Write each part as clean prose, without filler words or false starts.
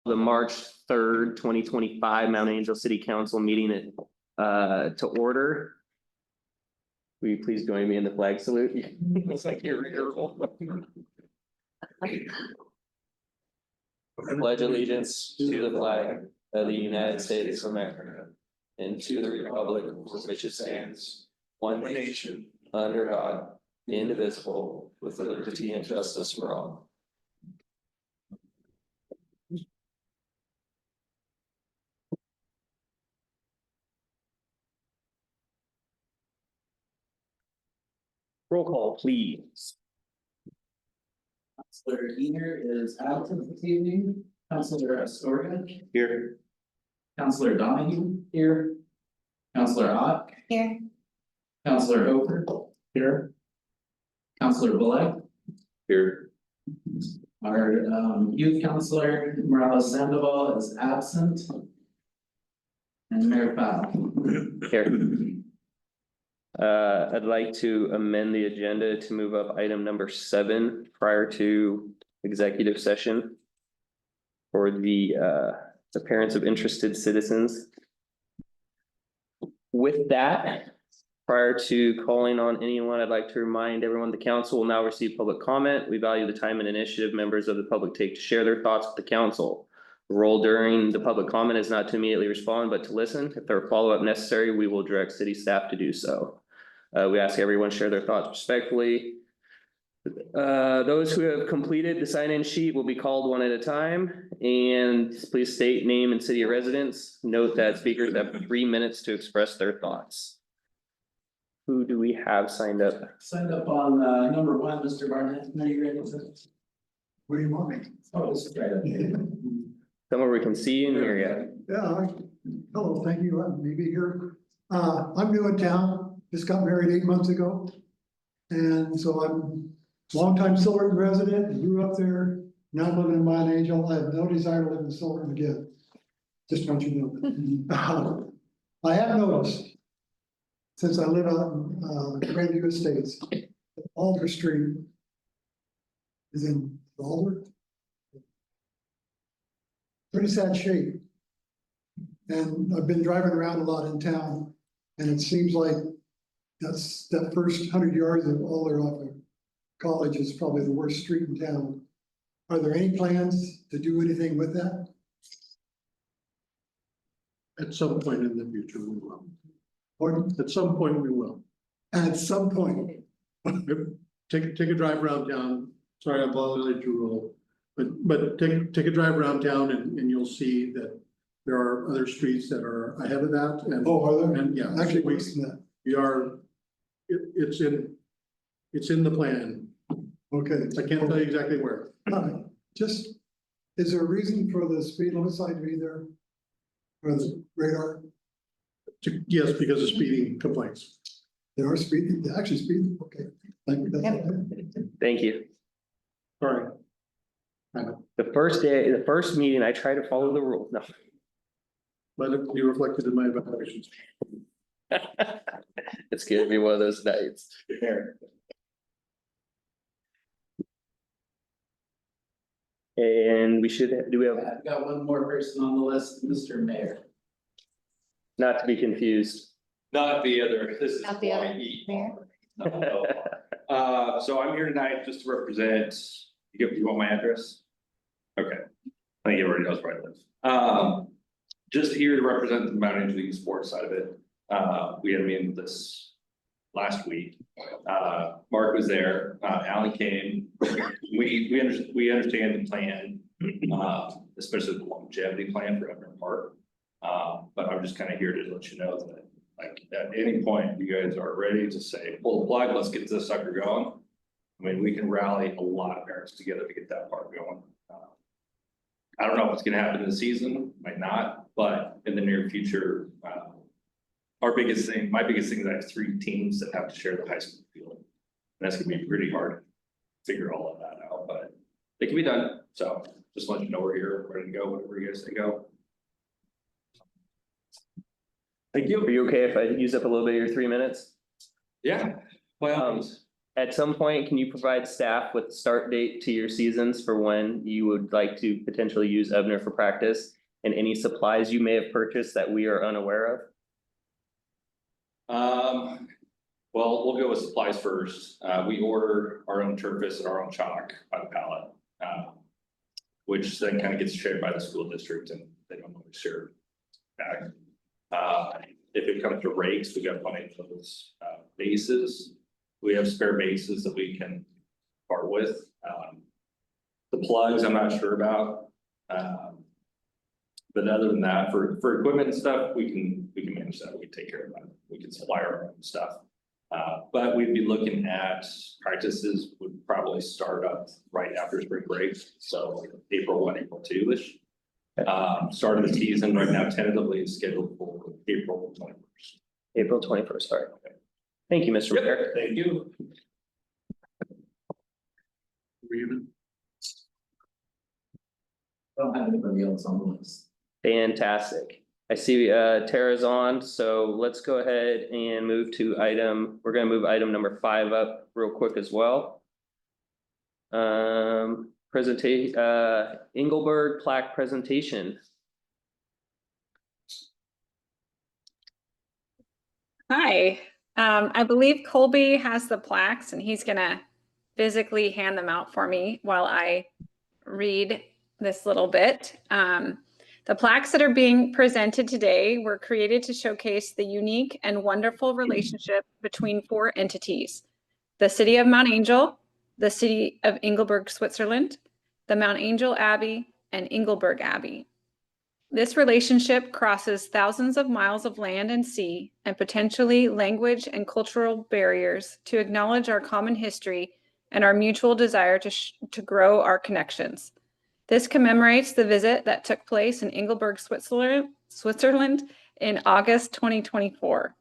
the March 3rd, 2025 Mount Angel City Council meeting to order. Will you please join me in the flag salute? It's like you're pledge allegiance to the flag of the United States of America and to the republic for which it stands, one nation, under God, indivisible, with liberty and justice for all. Roll call, please. Councilor Diener is absent this evening. Councilor Astoria. Here. Councilor Donahue. Here. Councilor Ott. Here. Councilor Hofer. Here. Councilor Bullock. Here. Our youth councilor Morales Sandoval is absent. And Mayor Powell. Here. I'd like to amend the agenda to move up item number 7 prior to executive session for the parents of interested citizens. With that, prior to calling on anyone, I'd like to remind everyone the council will now receive public comment. We value the time and initiative members of the public take to share their thoughts with the council. The role during the public comment is not to immediately respond, but to listen. If there are follow-up necessary, we will direct city staff to do so. We ask everyone share their thoughts respectfully. Those who have completed the sign-in sheet will be called one at a time, and please state name and city of residence. Note that speakers have 3 minutes to express their thoughts. Who do we have signed up? Signed up on number 1, Mr. Barnett. Are you ready? What do you want me? Oh, this is right up here. Somewhere we can see and hear you. Yeah, hello, thank you, for letting me be here. I'm new in town, just got married 8 months ago. And so I'm a longtime Silverton resident, grew up there, now I'm living in Mount Angel. I have no desire to live in Silverton again. Just want you to know. I have noticed, since I live out in Grandview Estates, that Alder Street is in Alder. Pretty sad shape. And I've been driving around a lot in town, and it seems like that first 100 yards of Alder off of College is probably the worst street in town. Are there any plans to do anything with that? At some point in the future, we will. Or At some point, we will. at some point? Take a drive around town. Sorry, I violated your rule. But take a drive around town and you'll see that there are other streets that are ahead of that. And Oh, are there? and yeah, Actually, worse than that. we are, it's in the plan. Okay. I can't tell you exactly where. Just, is there a reason for the speed limit sign to be there? Or the radar? Yes, because of speeding complaints. There are speeding, actually speeding, okay. Thank you. Thank you. Sorry. I know, The first meeting, I try to follow the rules. No. but it'll be reflected in my evaluations. It's gonna be one of those nights. And do we have, I've got one more person on the list, Mr. Mayor. not to be confused. Not the other, this is. Not the other, YE. Mayor. No. So I'm here tonight just to represent, you want my address? Okay, I think everybody knows where I live. Just here to represent the Mount Angel Youth Sports side of it. We had a meeting with this last week. Mark was there, Alan came. We understand the plan, especially the longevity plan for Everett Park. But I'm just kind of here to let you know that, like, at any point you guys are ready to say, pull the plug, let's get this sucker going. I mean, we can rally a lot of parents together to get that park going. I don't know if it's gonna happen this season, might not, but in the near future, my biggest thing is I have 3 teams that have to share the high school field. And that's gonna be pretty hard to figure all of that out, but it can be done. So just let you know we're here, ready to go, whatever you guys say go. Thank you. Are you okay if I use up a little bit of your 3 minutes? Yeah, by all means. at some point, can you provide staff with start date to your seasons for when you would like to potentially use Ebner for practice? And any supplies you may have purchased that we are unaware of? Well, we'll go with supplies first. We order our own turfus and our own chalk by the pallet. Which then kind of gets shared by the school district and they don't always share back. If it comes to rakes, we got plenty of those, bases. We have spare bases that we can part with. The plugs, I'm not sure about. But other than that, for equipment and stuff, we can manage that. We can take care of that. We can supply our own stuff. But we'd be looking at practices would probably start up right after spring break, so April 1, April 2-ish. Start of the season right now tentatively is scheduled for April 21st. April 21st, sorry. Thank you, Mr. Ritter. Thank you. Don't have anybody else on the list. Fantastic. I see Tara's on, so let's go ahead and move to we're gonna move item number 5 up real quick as well. Engelberg plaque presentation. Hi, I believe Colby has the plaques and he's gonna physically hand them out for me while I read this little bit. The plaques that are being presented today were created to showcase the unique and wonderful relationship between 4 entities: the City of Mount Angel, the City of Engelberg, Switzerland, the Mount Angel Abbey, and Engelberg Abbey. This relationship crosses thousands of miles of land and sea and potentially language and cultural barriers to acknowledge our common history and our mutual desire to grow our connections. This commemorates the visit that took place in Engelberg, Switzerland in August 2024.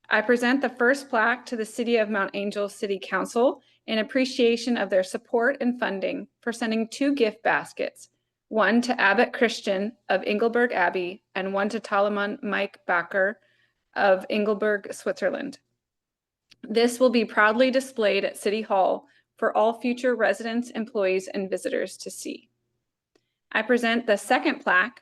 I present the first plaque to the City of Mount Angel City Council in appreciation of their support and funding for sending 2 gift baskets, one to Abbot Christian of Engelberg Abbey and one to Talaman Mike Backer of Engelberg, Switzerland. This will be proudly displayed at City Hall for all future residents, employees, and visitors to see. I present the second plaque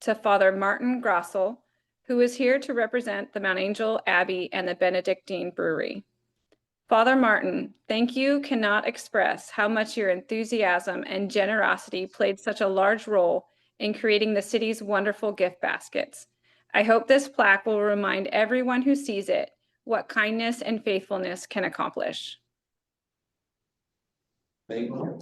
to Father Martin Grossel, who is here to represent the Mount Angel Abbey and the Benedictine Brewery. Father Martin, thank you cannot express how much your enthusiasm and generosity played such a large role in creating the city's wonderful gift baskets. I hope this plaque will remind everyone who sees it what kindness and faithfulness can accomplish. Thank you.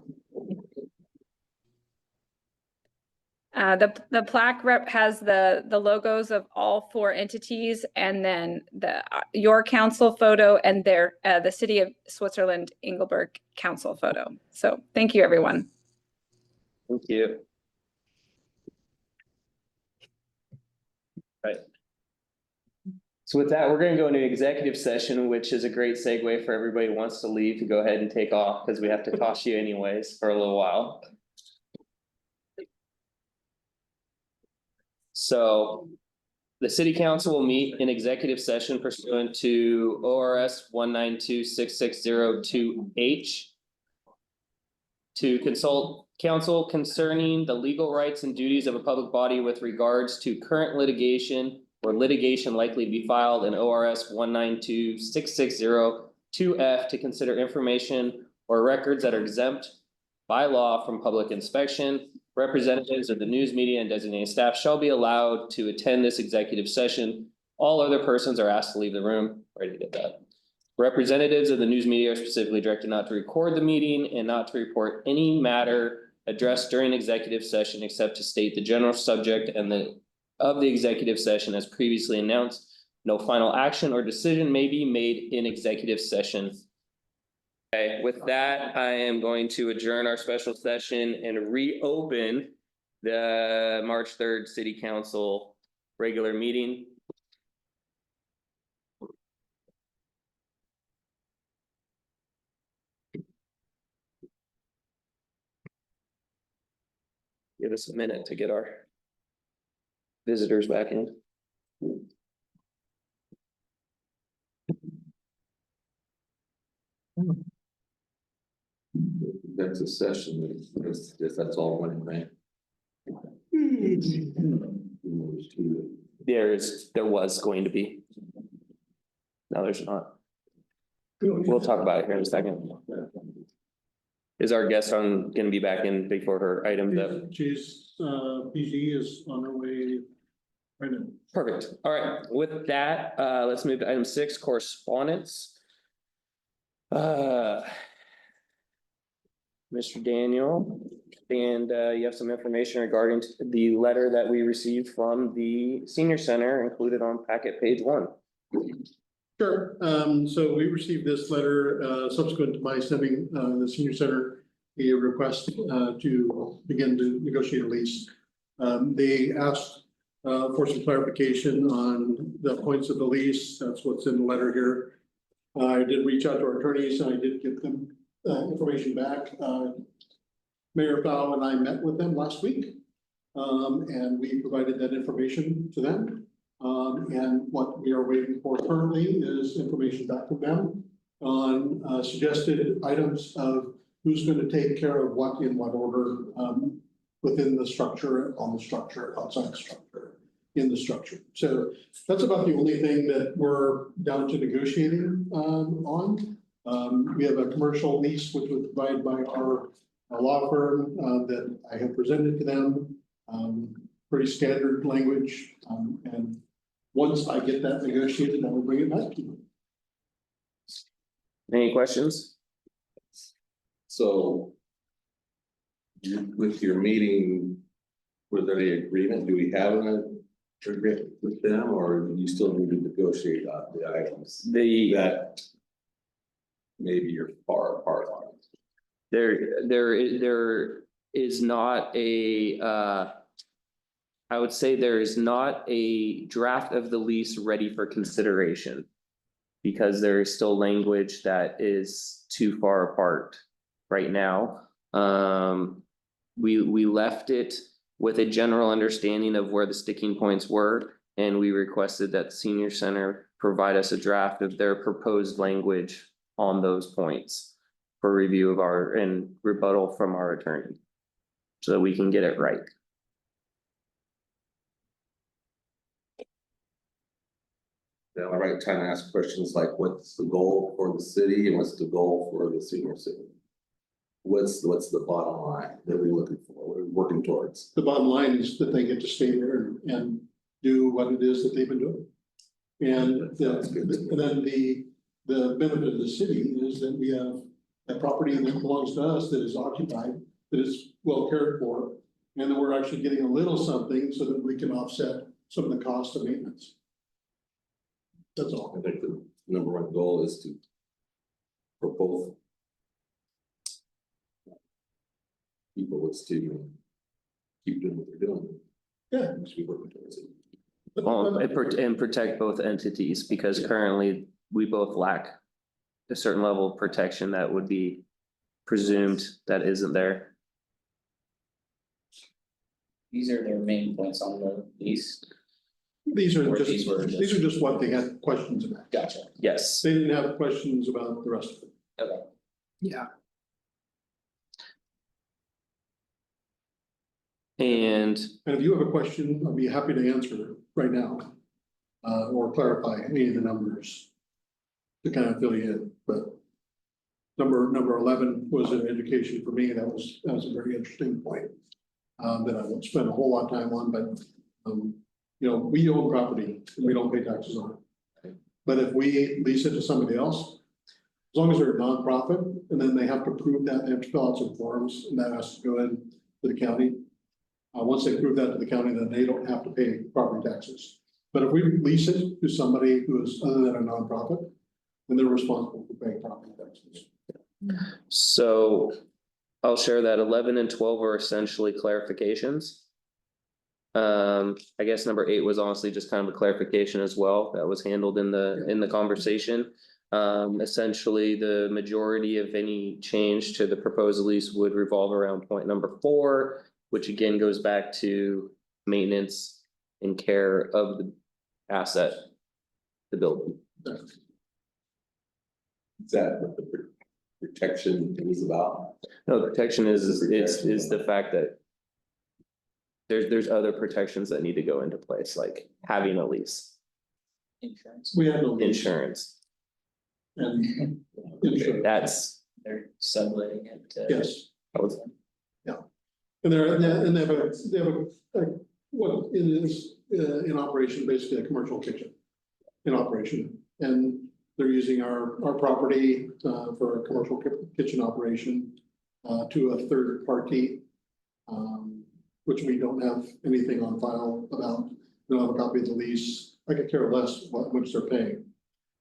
The plaque has the logos of all 4 entities and then your council photo and the City of Switzerland Engelberg council photo. So thank you, everyone. Thank you. Right. So with that, we're gonna go into executive session, which is a great segue for everybody who wants to leave to go ahead and take off, because we have to toss you anyways for a little while. So the city council will meet in executive session pursuant to ORS 1926602H to consult counsel concerning the legal rights and duties of a public body with regards to current litigation or litigation likely to be filed in ORS 1926602F to consider information or records that are exempt by law from public inspection. Representatives of the news media and designated staff shall be allowed to attend this executive session. All other persons are asked to leave the room. Ready to get that. Representatives of the news media are specifically directed not to record the meeting and not to report any matter addressed during executive session except to state the general subject of the executive session as previously announced. No final action or decision may be made in executive session. Okay, with that, I am going to adjourn our special session and reopen the March 3rd City Council regular meeting. Give us a minute to get our visitors back in. That's a session, that's all one thing. There was going to be. No, there's not. We'll talk about it here in a second. Is our guest gonna be back in before her item that? She's, PG is on her way right now. Perfect. All right, with that, let's move to item 6, correspondence. Mr. Daniel, and you have some information regarding the letter that we received from the senior center included on packet page 1. Sure, so we received this letter, subsequent to my sending, the senior center a request, to begin to negotiate a lease. They asked, for some clarification on the points of the lease, that's what's in the letter here. I did reach out to our attorneys, and I did get them, information back. Mayor Powell and I met with them last week, and we provided that information to them. And what we are waiting for currently is information back from them on suggested items of who's going to take care of what in what order, within the structure, on the structure, outside the structure, in the structure. So that's about the only thing that we're down to negotiating on. We have a commercial lease which was provided by our law firm that I have presented to them. Pretty standard language, and once I get that negotiated, I will bring it back to you. Any questions? So. With your meeting, was there any agreement? Do we have an agreement with them, or do you still need to negotiate on the items that maybe you're far apart on? There is not a, I would say there is not a draft of the lease ready for consideration. Because there is still language that is too far apart right now. We left it with a general understanding of where the sticking points were. And we requested that senior center provide us a draft of their proposed language on those points. For review of and rebuttal from our attorney. So that we can get it right. Am I right time to ask questions like what's the goal for the city and what's the goal for the senior city? What's the bottom line that we're looking for, what we're working towards? The bottom line is that they get to stay there and do what it is that they've been doing. And then the benefit of the city is that we have a property that belongs to us that is occupied, that is well cared for. And then we're actually getting a little something so that we can offset some of the cost of maintenance. That's all. I think the number one goal is to. For both. People is to keep doing what they're doing. Yeah. We should be working towards it. Well, and protect both entities because currently we both lack. A certain level of protection that would be presumed that isn't there. These are their main points on the lease. These are Or just, these were just- these are just what they had questions about. Gotcha. Yes, They didn't have questions about the rest of it. Okay. and And if you have a question, I'll be happy to answer it right now. Or clarify any of the numbers. To kind of fill you in, but. Number 11 was an education for me. That was a very interesting point. That I won't spend a whole lot of time on, but, we own property and we don't pay taxes on it. But if we lease it to somebody else, as long as they're a nonprofit, and then they have to prove that, they have to fill out some forms, and that has to go in to the county. Once they prove that to the county, then they don't have to pay property taxes. But if we lease it to somebody who is other than a nonprofit, then they're responsible for paying property taxes. so I'll share that 11 and 12 are essentially clarifications. I guess number 8 was honestly just kind of a clarification as well. That was handled in the conversation. Essentially, the majority of any change to the proposed lease would revolve around point number 4, which again goes back to maintenance and care of the asset, the building. Is that what the protection is about? No, the protection is the fact that. There's other protections that need to go into place, like having a lease, Insurance. We have no lease insurance, and insurance, that's. They're subletting it to. yes. I was- And they have what is in operation, basically a commercial kitchen in operation. And they're using our property for a commercial kitchen operation to a third party. Which we don't have anything on file about. We don't have a copy of the lease. I could care less what much they're paying.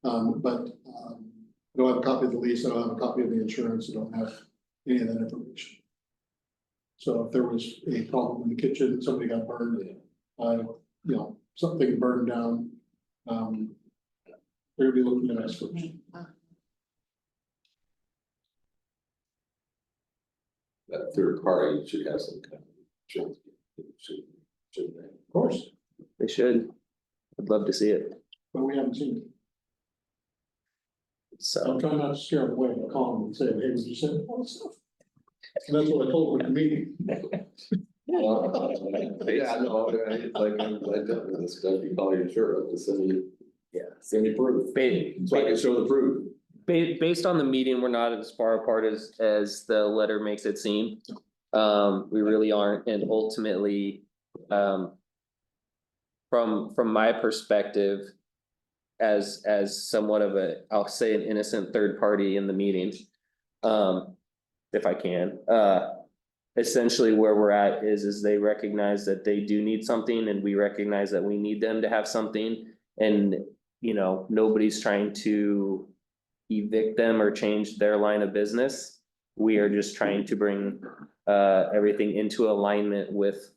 But I don't have a copy of the lease. I don't have a copy of the insurance. I don't have any of that information. So if there was a problem in the kitchen, somebody got burned, something burned down. They're gonna be looking at us first. That third party should have some kind of insurance. Should they? Of course, They should. I'd love to see it, but we haven't seen it. so. I'm trying not to scare them away, but call them and say, hey, would you send all this stuff? And that's what I told them at the meeting. Well, yeah, no, it's like, I dealt with this stuff, you call your insurance, to send me proof, so I can show the proof. Based on the meeting, we're not as far apart as the letter makes it seem. We really aren't, and ultimately, from my perspective. As somewhat of I'll say an innocent third party in the meeting. If I can, essentially where we're at is they recognize that they do need something and we recognize that we need them to have something. And, nobody's trying to evict them or change their line of business. We are just trying to bring everything into alignment with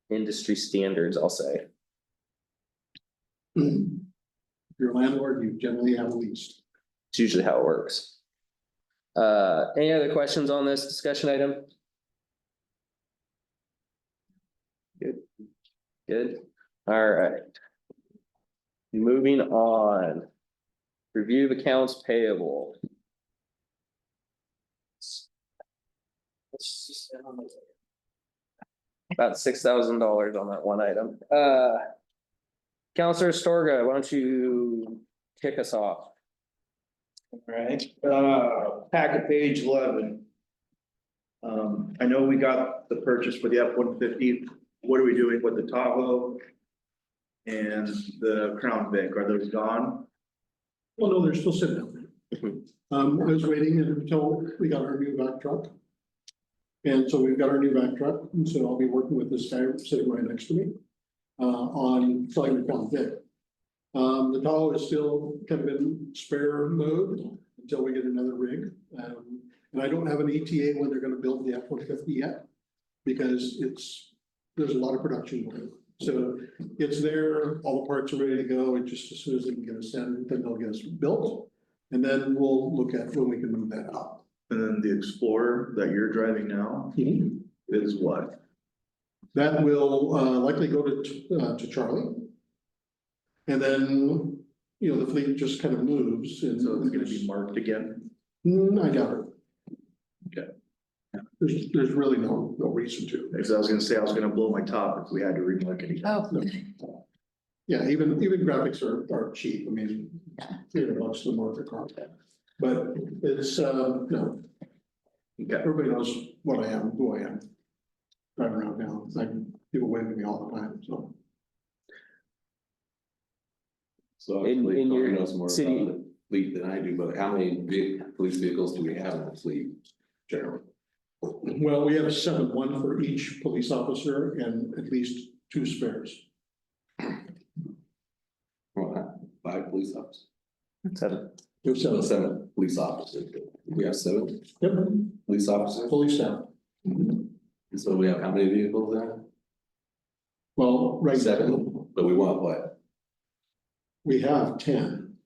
industry standards, I'll say. If you're a landlord, you generally have a lease. It's usually how it works. Any other questions on this discussion item? Good, all right. Moving on. Review of accounts payable. About $6,000 on that one item. Counselor Storga, why don't you kick us off? Right, packet page 11. I know we got the purchase for the F-150. What are we doing with the Tahoe? And the Crown Vic, are those gone? Well, no, they're still sitting out there. I was waiting until we got our new vac truck. And so we've got our new vac truck, and so I'll be working with this guy sitting right next to me. On selling the Crown Vic. The Tahoe is still kind of in spare mode until we get another rig. And I don't have an ETA when they're gonna build the F-150 yet. Because there's a lot of production going on. So it's there, all the parts are ready to go, and just as soon as they can get us in, then they'll get us built. And then we'll look at when we can move that out. And then the Explorer that you're driving now is what? That will likely go to Charlie. And then, the fleet just kind of moves and. So it's gonna be marked again? I doubt it. Okay. There's really no reason to. Because I was gonna say, I was gonna blow my top if we had to remark it again. Oh, Yeah, even graphics are cheap. I mean, $300 to mark the car. But it's, no, Okay, everybody knows what I am, who I am. Driving around now, like, people wave at me all the time, so. So In actually, your Tony knows more city- about the fleet than I do, but how many police vehicles do we have in the fleet generally? Well, we have 7, 1 for each police officer and at least 2 spares. Well, 5 police officers. 7. We have 7. 7 police officers. We have 7 Yep, police officers. fully staffed. And so we have how many vehicles there? Well, right now, 7, but we want what? we have 10.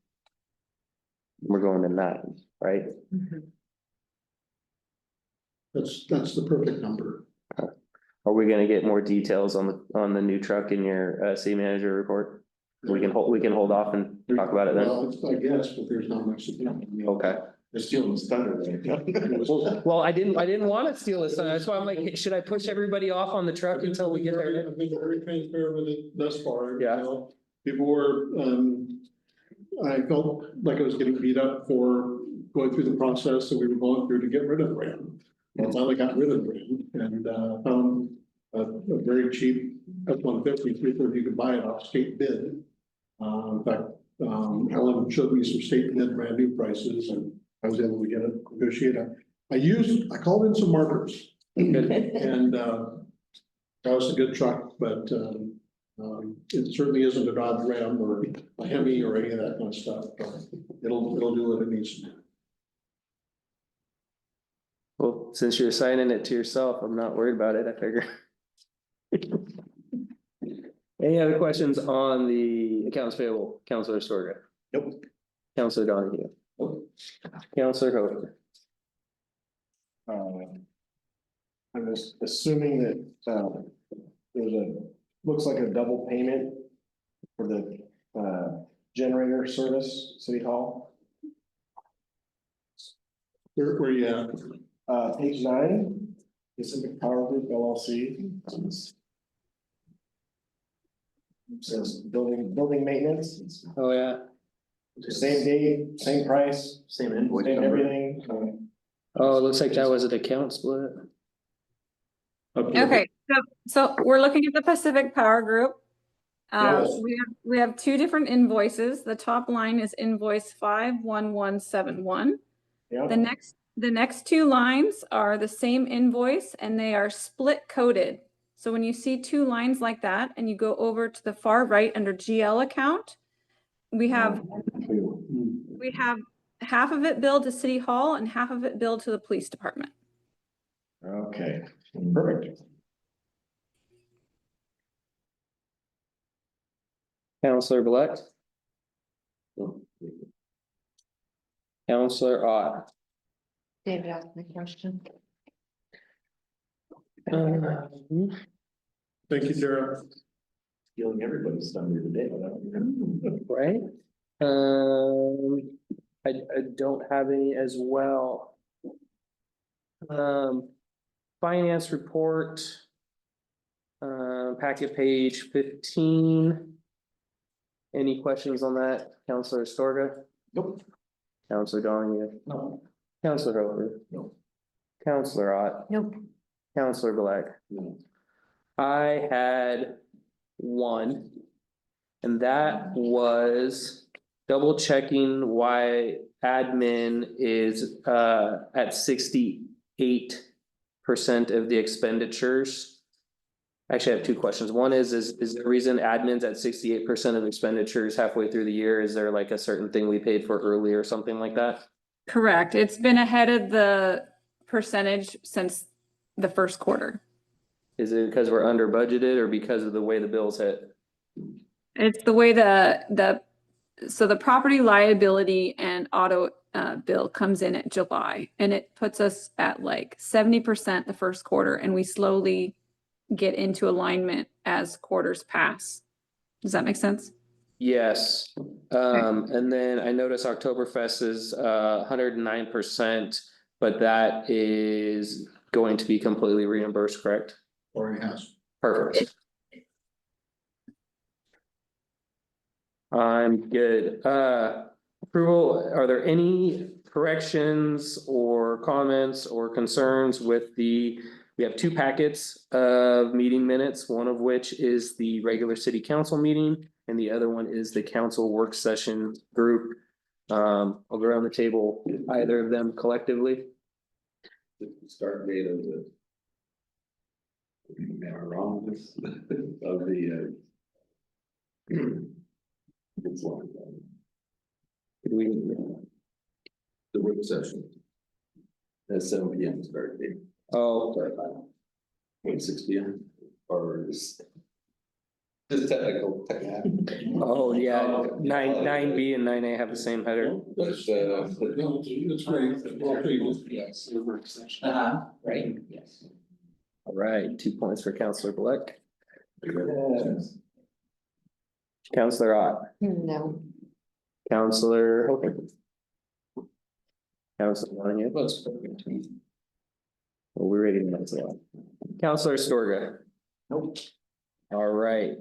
We're going to 9, right? That's the perfect number. Are we gonna get more details on the new truck in your city manager report? We can hold off and talk about it then. Well, I guess, but there's not much. to do. Okay, They're stealing his thunder there. Well, I didn't want to steal this, that's why I'm like, hey, should I push everybody off on the truck until we get there? I've been very transparent with it thus far. Yeah. You know. People were, I felt like I was getting beat up for going through the process that we were going through to get rid of the Ram. I finally got rid of the Ram and, found a very cheap F-150, 330, you could buy it off state bid. In fact, Helen showed me some state bid brand new prices and I was able to get it negotiated. I called in some markers and, that was a good truck, but, it certainly isn't a Dodge Ram or a Hemi or any of that kind of stuff. It'll do what it needs to do. Well, since you're assigning it to yourself, I'm not worried about it, I figure. Any other questions on the accounts payable, Counselor Sorga? Nope. Counselor Donahue? Counselor Hofer? I'm just assuming that, there's looks like a double payment for the, generator service, City Hall. Where you at? Page 9, Pacific Power Group LLC. Says building maintenance, Oh, yeah. same date, same price, Same invoice same number. everything. Oh, it looks like that was an account split. Okay, so we're looking at the Pacific Power Group. Yes. We have two different invoices. The top line is invoice 51171. Yeah. The next two lines are the same invoice and they are split coded. So when you see two lines like that and you go over to the far right under GL account, we have half of it billed to City Hall and half of it billed to the police department. Okay, perfect. Counselor Black? Counselor Ott? David asked me a question. Thank you, Tara. Stealing everybody's thunder today. Right? I don't have any as well. Finance report. Packet page 15. Any questions on that, Counselor Storga? Nope. Counselor Donahue? No. Counselor Hoover? No. Counselor Ott? Nope. Counselor Black? No. I had one. And that was double checking why admin is at 68% of the expenditures. Actually, I have two questions. One is there a reason admin's at 68% of expenditures halfway through the year? Is there like a certain thing we paid for early or something like that? Correct. It's been ahead of the percentage since the first quarter. Is it because we're under budgeted or because of the way the bills hit? It's the way so the property liability and auto bill comes in at July and it puts us at like 70% the first quarter and we slowly get into alignment as quarters pass. Does that make sense? Yes, and then I noticed Oktoberfest is 109%, but that is going to be completely reimbursed, correct? Or it has. Perfect. I'm good. Approval, are there any corrections or comments or concerns with we have two packets of meeting minutes, one of which is the regular city council meeting and the other one is the council work session group. I'll go around the table, either of them collectively. The start date of the. Am I wrong with this? Of the. It's long. Could we, The work session. At 7 PM start date, oh, 6 PM, or is. Just technical. oh, yeah, nine B and 9A have the same header. But, No, it's great. Well, Yes. Uh-huh, Right, yes. All right, 2 points for Counselor Black. Counselor Ott, No. Counselor Hogan. Counselor Montague? Well, we're ready to as well. Counselor Storga? Nope. All right.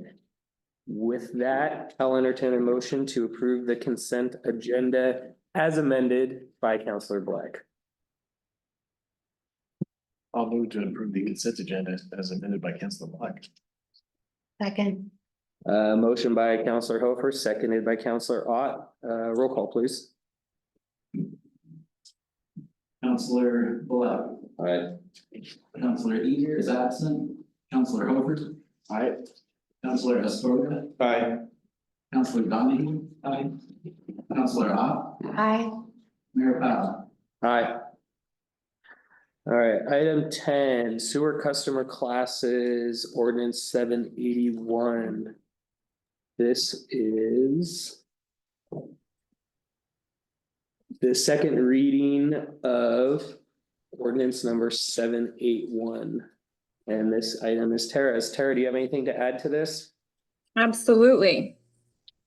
With that, I'll entertain a motion to approve the consent agenda as amended by Counselor Black. I'll move to approve the consent agenda as amended by Councilor Black. Second, Motion by Counselor Hofer, seconded by Counselor Ott. Roll call, please. Counselor Black, Aye. Counselor Eager is absent, Counselor Hofer, Aye. Counselor Astorga, Aye. Counselor Donahue, aye. Counselor Ott, aye. Mayor Powell. Aye. All right, item 10, sewer customer classes, ordinance 781. This is the second reading of ordinance number 781. And this item is Tara's. Tara, do you have anything to add to this? Absolutely.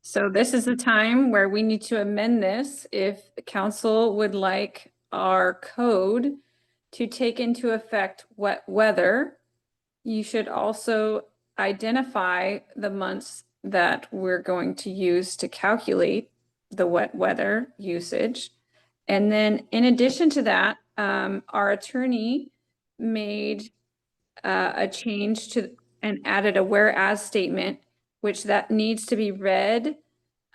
So this is the time where we need to amend this if the council would like our code to take into effect wet weather. You should also identify the months that we're going to use to calculate the wet weather usage. And then in addition to that, our attorney made a change to and added a whereas statement, which that needs to be read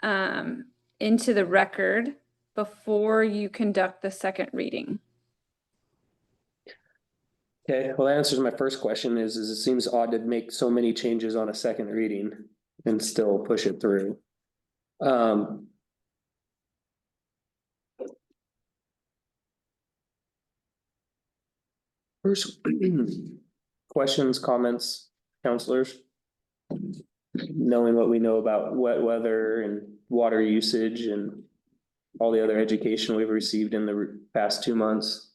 into the record before you conduct the second reading. Okay, well, that answers my first question is it seems odd to make so many changes on a second reading and still push it through. First, questions, comments, counselors? Knowing what we know about wet weather and water usage and all the other education we've received in the past 2 months.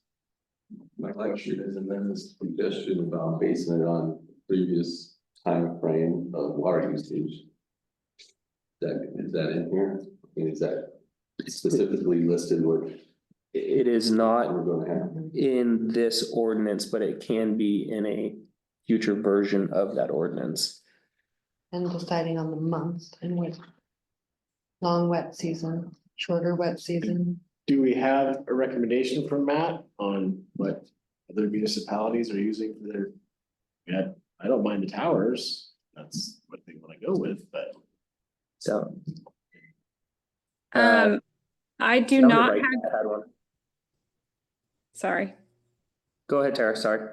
My question is, and then this suggestion about basing it on previous time frame of water usage. Is that in here? I mean, is that specifically listed what It is not we're gonna have? in this ordinance, but it can be in a future version of that ordinance. And deciding on the months and what. Long wet season, shorter wet season. Do we have a recommendation from Matt on what other municipalities are using for their? Yeah, I don't mind the towers, that's what they wanna go with, but. So. I do sounded not like have, I had one. sorry. Go ahead, Tara, sorry.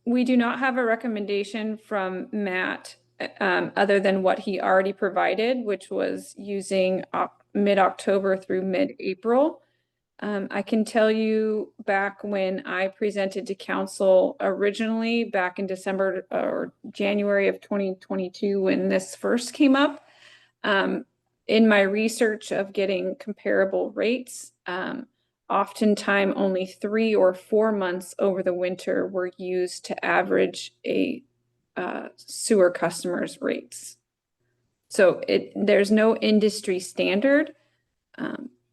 We do not have a recommendation from Matt, other than what he already provided, which was using mid-October through mid-April. I can tell you back when I presented to council originally back in December or January of 2022, when this first came up, in my research of getting comparable rates, oftentimes only 3 or 4 months over the winter were used to average a sewer customers' rates. So there's no industry standard,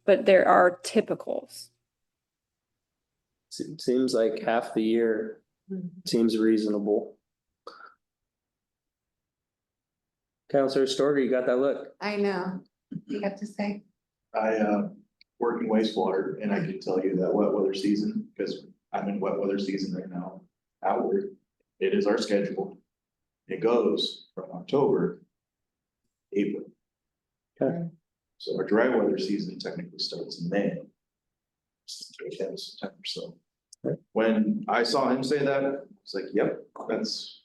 but there are typicals. Seems like half the year seems reasonable. Counselor Storger, you got that look? I know, you have to say. I work in wastewater and I can tell you that wet weather season, because I'm in wet weather season right now. Outward, it is our schedule. It goes from October, April. Okay. So our dry weather season technically starts in May. September, so. Okay. When I saw him say that, it's like, yep, that's.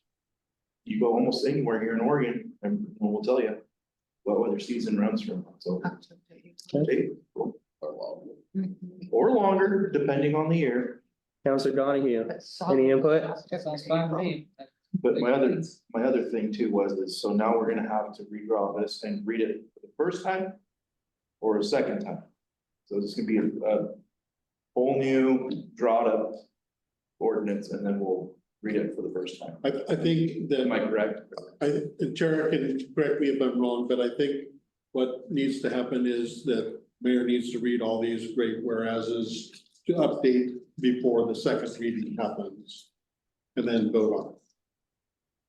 You go almost anywhere here in Oregon and we'll tell you. Wet weather season runs from October to April or longer, depending on the year. Counselor Donahue, any input? Sounds fine to me. But my other thing too was, so now we're gonna have to redraw this and read it for the first time or a second time. So this is gonna be a whole new drawed up ordinance and then we'll read it for the first time. I think that. Am I correct? And Tara can correct me if I'm wrong, but I think what needs to happen is that mayor needs to read all these great whereases to update before the second reading happens. And then vote on it.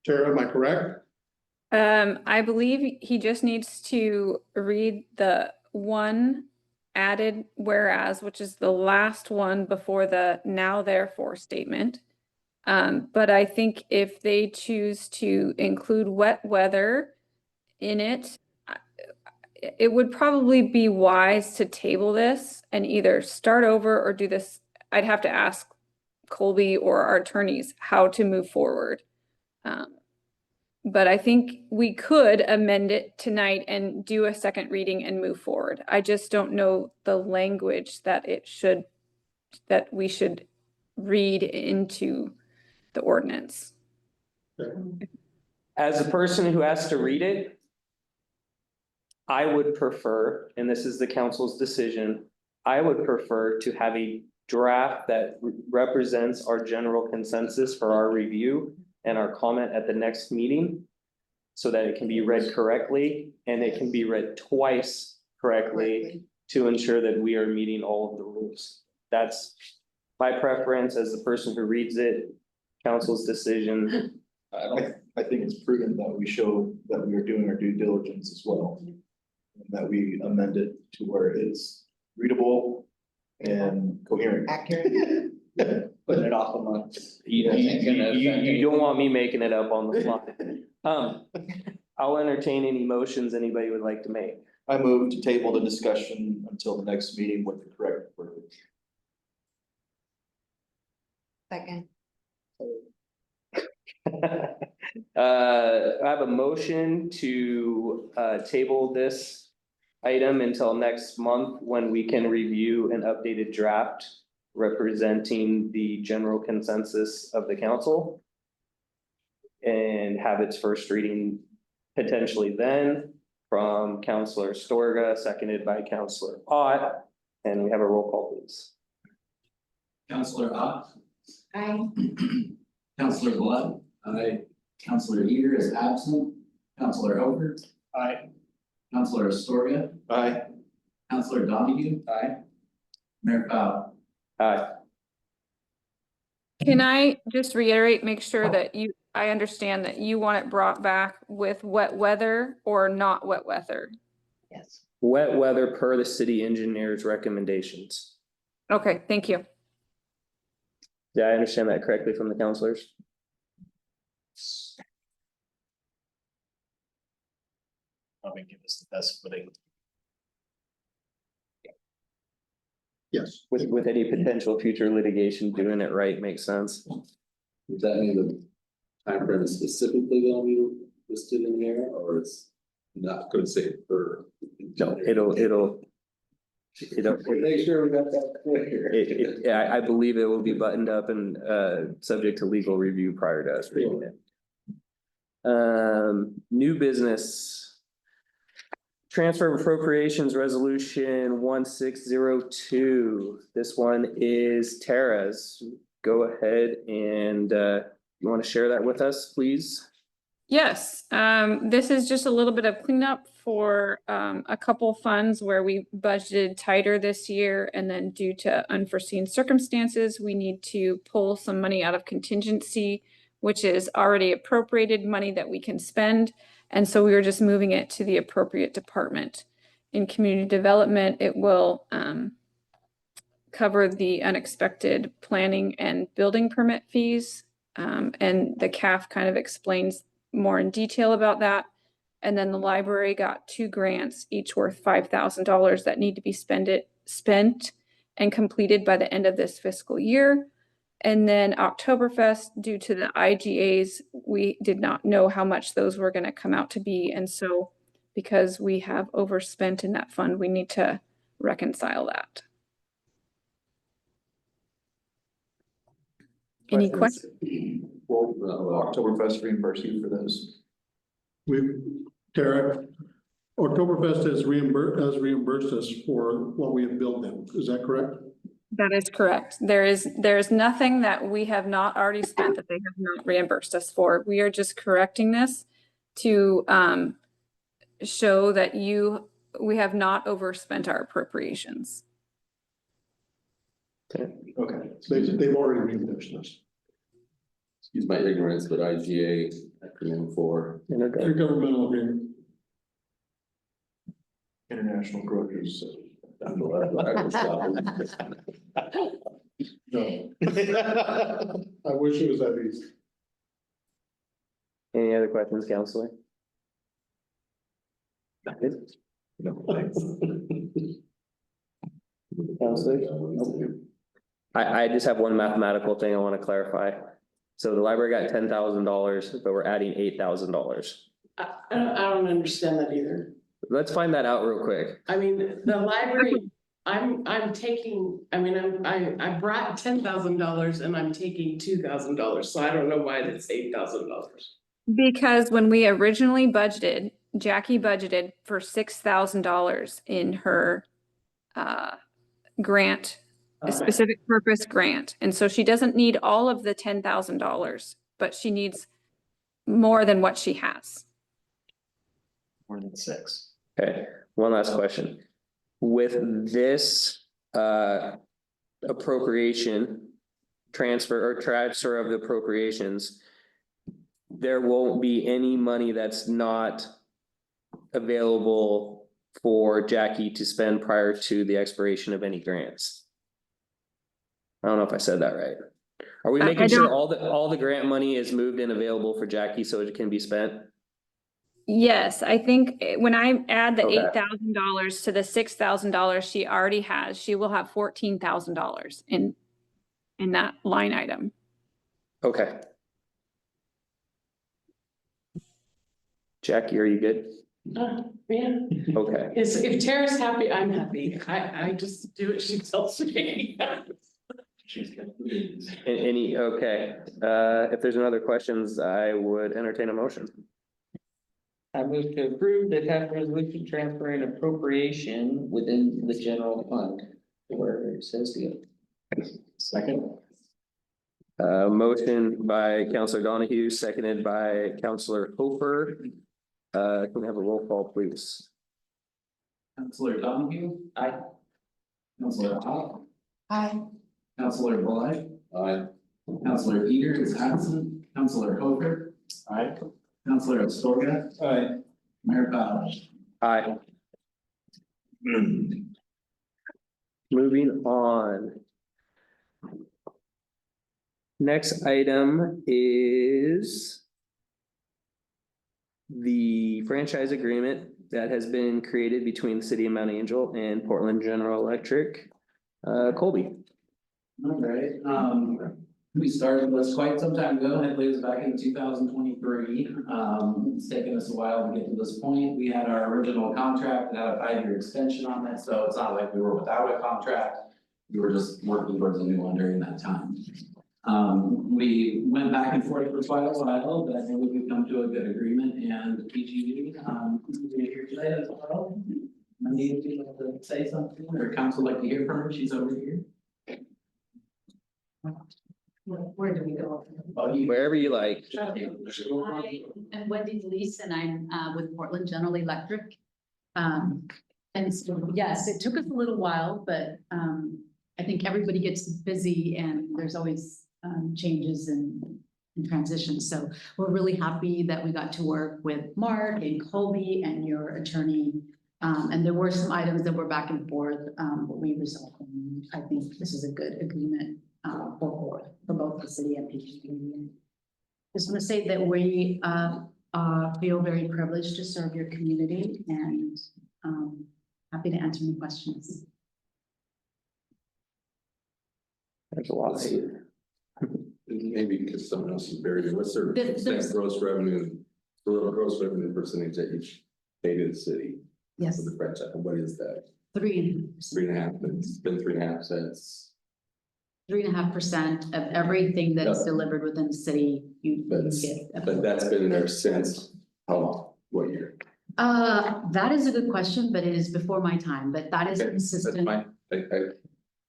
Tara, am I correct? I believe he just needs to read the one added whereas, which is the last one before the now therefore statement. But I think if they choose to include wet weather in it, it would probably be wise to table this and either start over or do this. I'd have to ask Colby or our attorneys how to move forward. But I think we could amend it tonight and do a second reading and move forward. I just don't know the language that we should read into the ordinance. As a person who has to read it, I would prefer, and this is the council's decision, I would prefer to have a draft that represents our general consensus for our review and our comment at the next meeting, so that it can be read correctly and it can be read twice correctly to ensure that we are meeting all of the rules. That's my preference as the person who reads it, council's decision. I think it's prudent that we show that we are doing our due diligence as well. And that we amend it to where it's readable and coherent. Accurate. Putting it off a month. You don't want me making it up on the fly. I'll entertain any motions anybody would like to make. I move to table the discussion until the next meeting with the correct verbiage. Second. I have a motion to table this item until next month when we can review an updated draft representing the general consensus of the council and have its first reading potentially then from Councilor Storga, seconded by Councilor Ott. And we have a roll call, please. Counselor Ott, Aye. Counselor Blood. Aye. Counselor Eater is absent. Counselor Hooper. Aye. Counselor Astoria. Aye. Counselor Donahue. Aye. Mayor Powell. Aye. Can I just reiterate, make sure that I understand that you want it brought back with wet weather or not wet weather? Yes. Wet weather per the city engineer's recommendations. Okay, thank you. Did I understand that correctly from the councilors? Probably give us the best footing. Yes. With any potential future litigation, doing it right makes sense. Does that mean the time frame is specifically gonna be listed in here, or it's not gonna say per? No, it'll. Make sure we got that clear. Yeah, I believe it will be buttoned up and subject to legal review prior to us reading it. New business. Transfer of appropriations resolution 1602. This one is Tara's. Go ahead and you want to share that with us, please? Yes, this is just a little bit of cleanup for a couple funds where we budgeted tighter this year, and then due to unforeseen circumstances, we need to pull some money out of contingency, which is already appropriated money that we can spend. And so we were just moving it to the appropriate department. In community development, it will cover the unexpected planning and building permit fees. And the CAF kind of explains more in detail about that. And then the library got 2 grants, each worth $5,000 that need to be spent and completed by the end of this fiscal year. And then Oktoberfest, due to the IGAs, we did not know how much those were going to come out to be. And so because we have overspent in that fund, we need to reconcile that. Any questions? Well, Oktoberfest reimburse you for those. Tara, Oktoberfest has reimbursed us for what we have billed them. Is that correct? That is correct. There is nothing that we have not already spent that they have not reimbursed us for. We are just correcting this to show that you we have not overspent our appropriations. Okay, so they've already reimbursed us. Excuse my ignorance, but IGA acronym for. Intergovernmental agreement. International Grocers. No. I wish it was that easy. Any other questions, Counselor? No, thanks. Counselor? I just have one mathematical thing I want to clarify. So the library got $10,000, but we're adding $8,000. I don't understand that either. Let's find that out real quick. I mean, the library, I'm taking, I mean, I brought $10,000 and I'm taking $2,000, so I don't know why it's $8,000. Because when we originally budgeted, Jackie budgeted for $6,000 in her grant, a specific purpose grant. And so she doesn't need all of the $10,000, but she needs more than what she has. More than 6. Okay, one last question. With this appropriation, transfer of the appropriations, there won't be any money that's not available for Jackie to spend prior to the expiration of any grants. I don't know if I said that right. Are we making sure all the grant money is moved and available for Jackie so it can be spent? Yes, I think when I add the Okay. $8,000 to the $6,000 she already has, she will have $14,000 in that line item. Okay. Jackie, are you good? Yeah, Okay. if Tara's happy, I'm happy. I just do what she tells me. Okay, if there's no other questions, I would entertain a motion. I move to approve the attached resolution transferring appropriation within the general fund where it says the. Second. Motion by Counselor Donahue, seconded by Counselor Hofer. Can we have a roll call, please? Counselor Donahue? Aye. Counselor Howell? Hi. Counselor Blythe? Aye. Counselor Eater is absent. Counselor Hooper? Aye. Counselor Astorga? Aye. Mayor Powers? Aye. Moving on. Next item is the franchise agreement that has been created between the city of Mount Angel and Portland General Electric. Colby. All right, we started this quite some time ago, I believe it was back in 2023. It's taken us a while to get to this point. We had our original contract that had a 5-year extension on it, so it's not like we were without a contract. We were just working towards a new one during that time. We went back and forth for quite a while, but I think we've come to a good agreement, and PG&E, we're here today as well. I need to say something, or council like to hear from her, she's over here. Where do we go? Wherever you like. I'm Wendy Delis and I'm with Portland General Electric. And so, yes, it took us a little while, but I think everybody gets busy and there's always changes and transitions. So we're really happy that we got to work with Mark and Colby and your attorney. And there were some items that were back and forth, but we resolved them. I think this is a good agreement for both the city and PG&E. Just want to say that we feel very privileged to serve your community and happy to answer any questions. There's a lot. Maybe because someone else is buried in, what's their There's- gross revenue, gross revenue percentage that each pay to the city? Yes, For the franchise, and what is that? 3.5%. 3.5, it's been 3.5 cents. 3.5% of everything that's delivered within the city, you get. But that's been there since, how long, what year? That is a good question, but it is before my time, but that is Okay, consistent. That's fine, I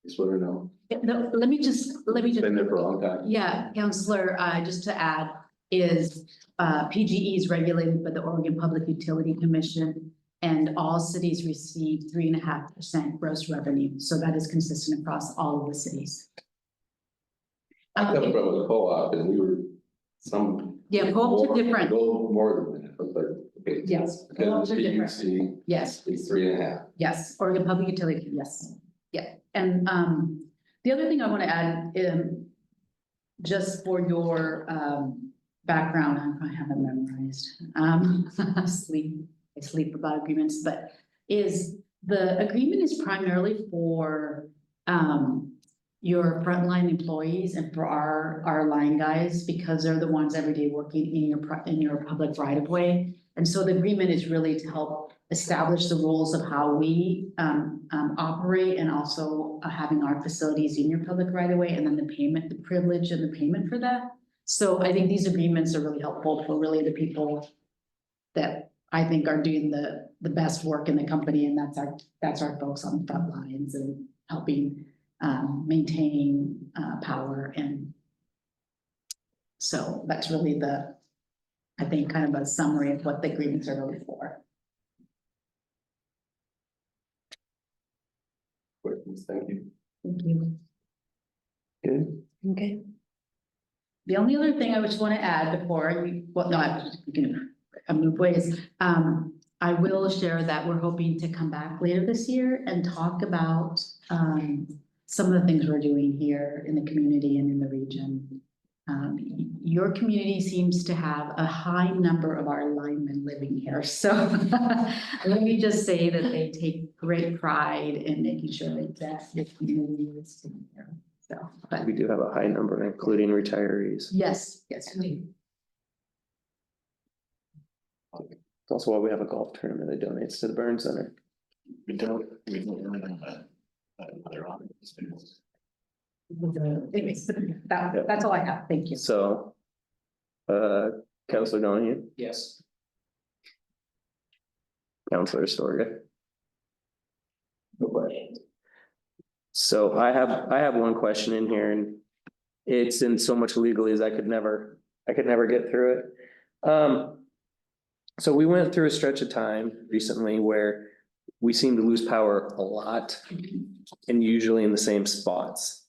just want to know, No, let me just. been there for a long time. Yeah, Counselor, just to add, is PGE is regulated by the Oregon Public Utility Commission. And all cities receive 3.5% gross revenue, so that is consistent across all of the cities. I come from a co-op and we were some. Yeah, co-ops are different. Go more than that, but okay. Yes, Because co-ops are the different. PUC Yes. is 3.5. Yes, or the public utility, yes, yeah, and the other thing I want to add, just for your background, I have it memorized, I sleep about agreements, but is the agreement is primarily for your frontline employees and for our line guys, because they're the ones every day working in your public right of way. And so the agreement is really to help establish the rules of how we operate, and also having our facilities in your public right of way, and then the payment, the privilege and the payment for that. So I think these agreements are really helpful for really the people that I think are doing the best work in the company, and that's our folks on the front lines and helping maintain power. And so that's really I think kind of a summary of what the agreements are really for. Questions, thank you. Thank you. Good. Okay. The only other thing I just want to add before I move ways, I will share that we're hoping to come back later this year and talk about some of the things we're doing here in the community and in the region. Your community seems to have a high number of our linemen living here, so let me just say that they take great pride in making sure that your community is taken care of. So, but We do have a high number, including retirees. yes, indeed. It's also why we have a golf tournament that donates to the Burn Center. We don't really know that. They're on. Anyways, that's all I have. Thank you. So, Councilor Donahue, Yes. Councilor Astorga. So I have one question in here, and it's in so much legalese I could never get through it. So we went through a stretch of time recently where we seem to lose power a lot, and usually in the same spots.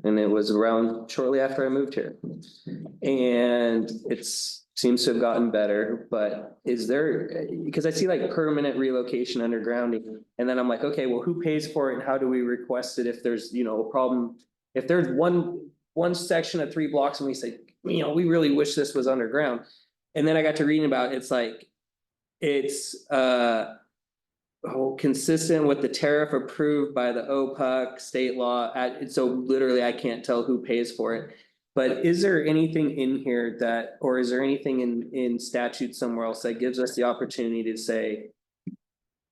And it was around shortly after I moved here. And seems to have gotten better, but is there, because I see like permanent relocation undergrounding, and then I'm like, okay, well, who pays for it and how do we request it if there's, a problem? If there's one section of 3 blocks and we say, we really wish this was underground. And then I got to reading about it's consistent with the tariff approved by the OPUC state law. So literally I can't tell who pays for it. But is there anything in here or is there anything in statute somewhere else that gives us the opportunity to say,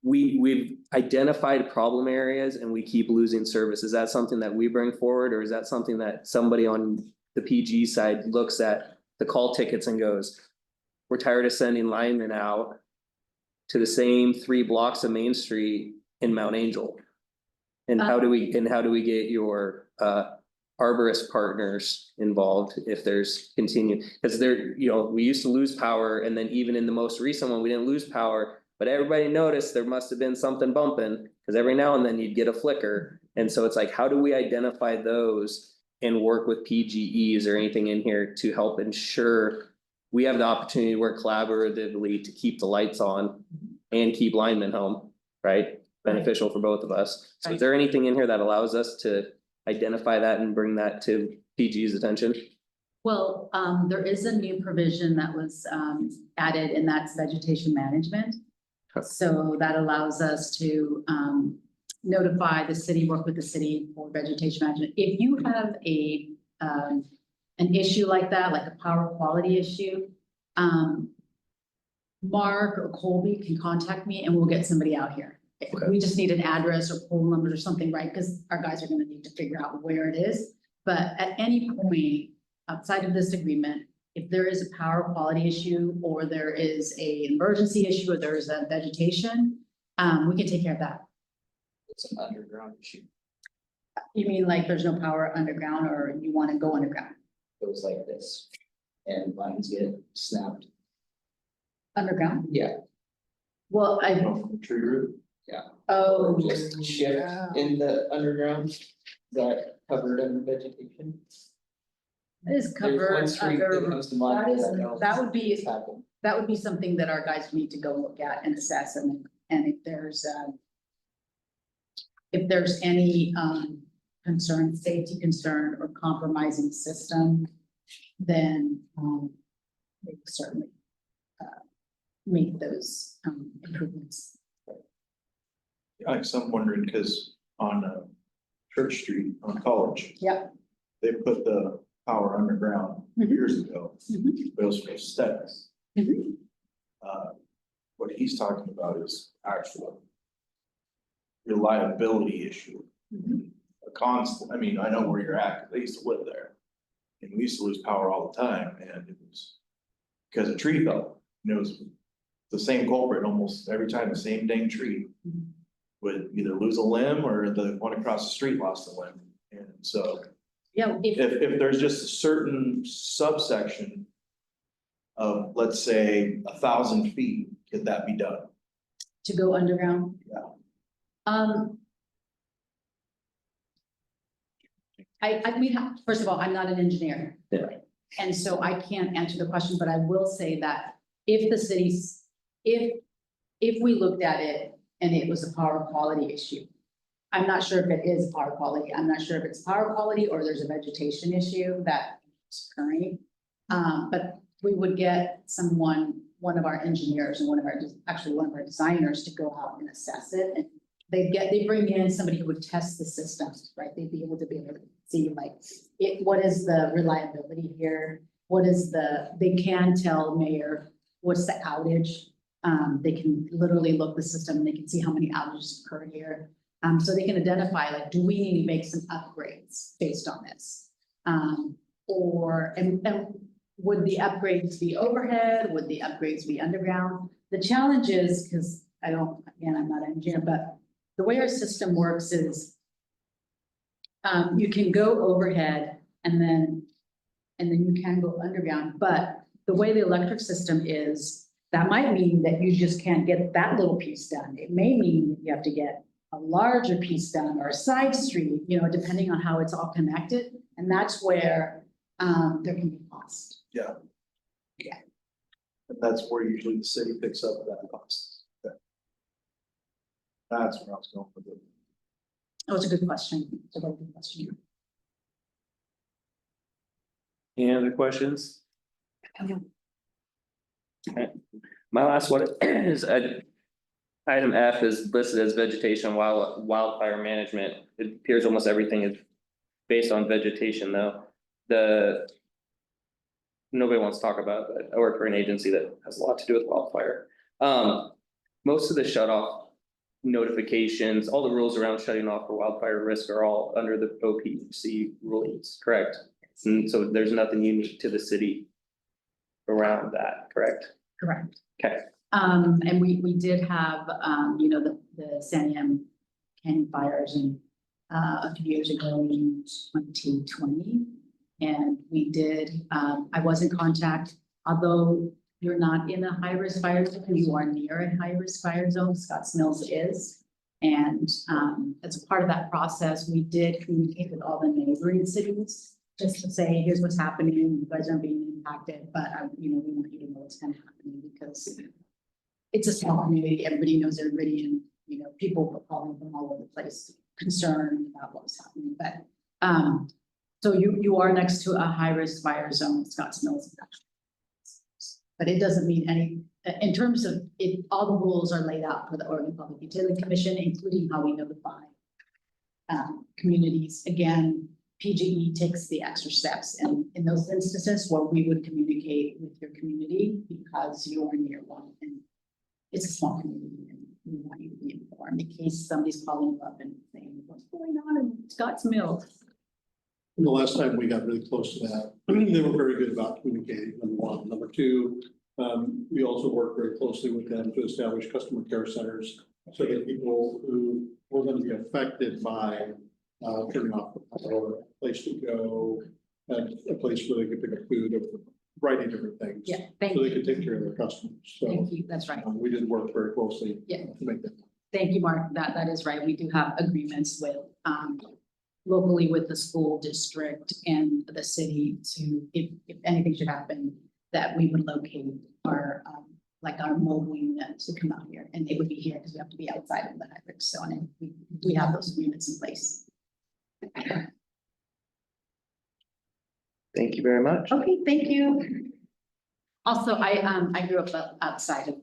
we've identified problem areas and we keep losing service? Is that something that we bring forward, or is that something that somebody on the PG side looks at the call tickets and goes, we're tired of sending linemen out to the same 3 blocks of Main Street in Mount Angel? And how do we get your arborist partners involved if there's because we used to lose power, and then even in the most recent one, we didn't lose power, but everybody noticed there must have been something bumping, because every now and then you'd get a flicker. And so it's like, how do we identify those and work with PGEs or anything in here to help ensure we have the opportunity to work collaboratively to keep the lights on and keep linemen home, right? Beneficial for both of us. So is there anything in here that allows us to identify that and bring that to PG's attention? Well, there is a new provision that was added, and that's vegetation management. So that allows us to notify the city, work with the city for vegetation management. If you have an issue like that, like a power quality issue, Mark or Colby can contact me and we'll get somebody out here. Okay. We just need an address or poll number or something, right? Because our guys are gonna need to figure out where it is. But at any point outside of this agreement, if there is a power quality issue, or there is an emergency issue, or there is a vegetation, we can take care of that. It's an underground issue. You mean like there's no power underground, or you wanna go underground? Goes like this, and lines get snapped. Underground? Yeah. Well, Tree root. oh, Just shift in the underground, that covered under vegetation. It is There's covered one street that under, comes to mind. that is, I know that would be, it's happened. that would be something that our guys need to go look at and assess and if there's any, concern, safety concern or compromising system, then, they will certainly, make those, improvements. I guess I'm wondering, because on Church Street on College. Yeah. They put the power underground Mhm. years ago, Mhm. but it was for aesthetics. Mhm. What he's talking about is actual reliability issue. A constant, I mean, I know where you're at, 'cause I used to live there. And we used to lose power all the time, and it was because a tree fell, and it was the same culprit almost every time, the same dang tree. Would either lose a limb or the one across the street lost a limb, and so. Yeah, If there's just a certain subsection of, let's say, 1,000 feet, could that be done? to go underground. Yeah. I mean, first of all, I'm not an engineer. Yeah. And so I can't answer the question, but I will say that if the cities, if we looked at it and it was a power quality issue, I'm not sure if it is power quality. I'm not sure if it's power quality or there's a vegetation issue that's occurring. But we would get one of our engineers and one of our designers to go out and assess it. And they bring in somebody who would test the systems, right? They'd be able to see like, what is the reliability here? They can tell Mayor, what's the outage? They can literally look the system and they can see how many outages occur here. So they can identify, like, do we need to make some upgrades based on this? And would the upgrades be overhead? Would the upgrades be underground? The challenge is, because I'm not an engineer, but the way our system works is you can go overhead and then you can go underground, but the way the electric system is, that might mean that you just can't get that little piece done. It may mean you have to get a larger piece done or a side street, depending on how it's all connected. And that's where there can be cost. Yeah. Yeah. And that's where usually the city picks up that cost. Okay. That's where I was going with it. Oh, it's a good question. It's a very good question. Any other questions? Okay. My last one is, item F is listed as vegetation wildfire management. It appears almost everything is based on vegetation, though. Nobody wants to talk about it, but I work for an agency that has a lot to do with wildfire. Most of the shut off notifications, all the rules around shutting off for wildfire risk are all under the OPC rules, correct? And so there's nothing unique to the city around that, correct? Correct. Okay. And we did have, the San Am Canyon fires a few years ago in 2020. And we did, I was in contact, although you're not in a high risk fire zone, you are near a high risk fire zone, Scotts Mills is. And as a part of that process, we did communicate with all the neighboring cities, just to say, here's what's happening, you guys are being impacted, but we want you to know what's kind of happening, because it's a small community, everybody knows everybody, and people were calling from all over the place, concerned about what was happening, but so you are next to a high risk fire zone, Scotts Mills. But it doesn't mean in terms of it, all the rules are laid out for the Oregon Public Utility Commission, including how we notify communities. Again, PGE takes the extra steps, and in those instances where we would communicate with your community because you're near one, and it's a small community, and we want you to be informed in case somebody's calling you up and saying, what's going on in Scotts Mills? The last time we got really close to that, they were very good about communicating, number one. Number two, we also worked very closely with them to establish customer care centers so that people who were going to be affected by turning off the power, a place to go, and a place where they could pick up food variety of different things. Yeah, thank So they you, can take care of their customers, so. thank you, that's right. We did work very closely. Yeah. To make that. Thank you, Mark. That is right. We do have agreements with, locally with the school district and the city to, if anything should happen, that we would locate our, like our mobile unit to come out here, and they would be here because we have to be outside of the hybrid zone, and we have those agreements in place. Thank you very much. Okay, thank you. Also, I grew up outside of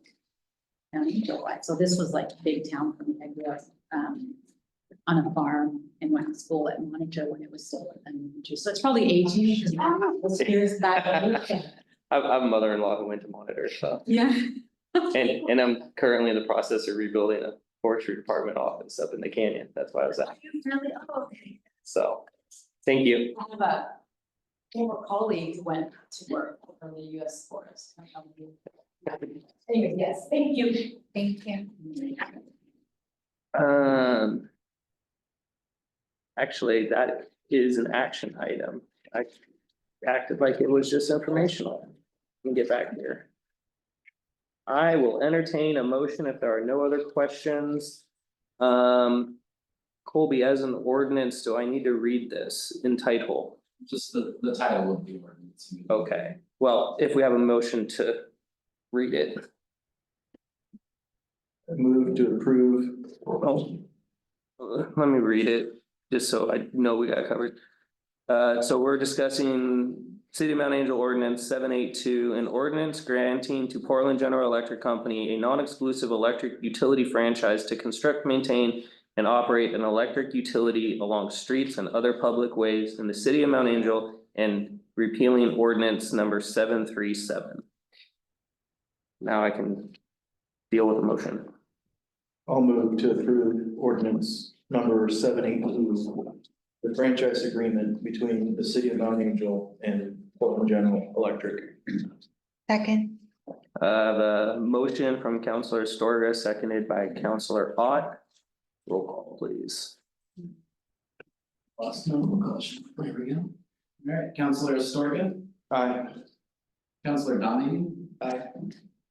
County Joe, so this was like a big town for me. I grew up, on a farm and went to school at Monaco when it was still elementary. So it's probably aging because those years back. I have a mother-in-law who went to Monitor, so, Yeah. and I'm currently in the process of rebuilding a forestry department office up in the canyon. That's why I was at, Really, oh, okay. so, thank you. I have a former colleague who went to work for the US Forest. Anyway, yes, thank you. Thank you. Actually, that is an action item. I acted like it was just informational. Let me get back here. I will entertain a motion if there are no other questions. Colby, as an ordinance, do I need to read this in title? Just the title of the ordinance. Okay, well, if we have a motion to read it. Move to approve. Oh, let me read it, just so I know we got it covered. So we're discussing City of Mount Angel Ordinance 782, an ordinance granting to Portland General Electric Company a non-exclusive electric utility franchise to construct, maintain, and operate an electric utility along streets and other public ways in the City of Mount Angel, and repealing ordinance number 737. Now I can deal with the motion. I'll move to approve ordinance number 782. The franchise agreement between the city of Mount Angel and Portland General Electric. Second. The motion from Counselor Storga, seconded by Counselor Ott. Roll call, please. Lost no question. There we go. All right, Counselor Astorga, Aye. Counselor Donahue, Aye.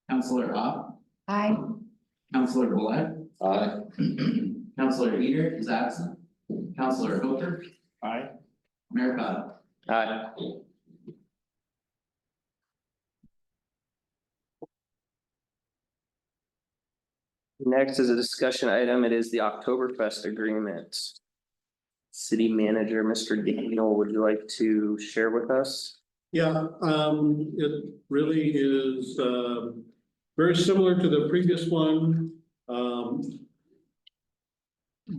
Counselor Ott, Aye. Counselor Bullock, Aye. Counselor Eater is absent. Counselor Hooper, Aye. Mayor Cottle. Aye. Next is a discussion item. It is the Oktoberfest agreement. City Manager, Mr. Daniel, would you like to share with us? Yeah, it really is, very similar to the previous one.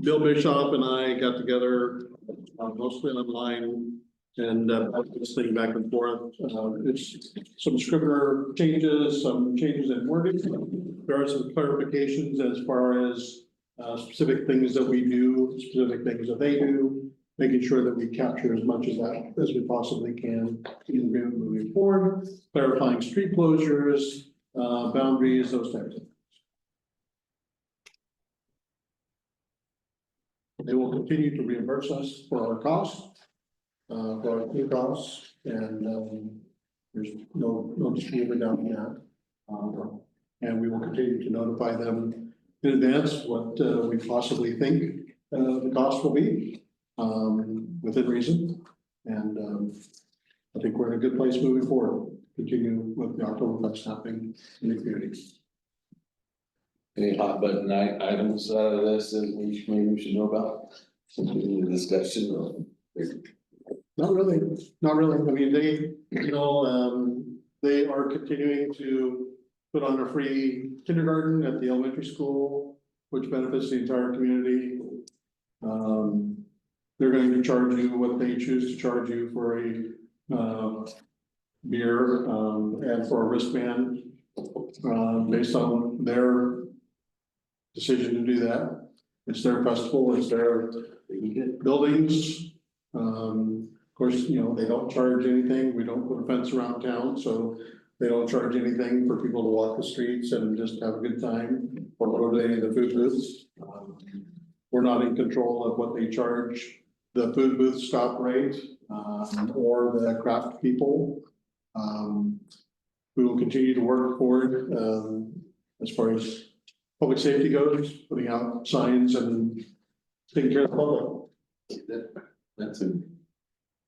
Bill Bischoff and I got together, mostly online, and this thing back and forth. It's some scrivener changes, some changes in wording. There are some clarifications as far as specific things that we do, specific things that they do, making sure that we capture as much of that as we possibly can in the agreement moving forward, clarifying street closures, boundaries, those types of things. They will continue to reimburse us for our costs, for our new costs, and there's no dispute about that. And we will continue to notify them in advance what we possibly think the cost will be, within reason. And I think we're in a good place moving forward, continue with the Oktoberfest happening in the community. Any hot button items out of this that maybe we should know about? In the discussion or? Not really. I mean, they are continuing to put on a free kindergarten at the elementary school, which benefits the entire community. They're going to charge you what they choose to charge you for a beer, and for a wristband, based on their decision to do that. It's their festival, it's their buildings. Of course, they don't charge anything. We don't put a fence around town, so they don't charge anything for people to walk the streets and just have a good time or go to any of the food booths. We're not in control of what they charge the food booth stop rate, or the craft people. we will continue to work forward, as far as public safety goes, putting out signs and taking care of the public. That's a,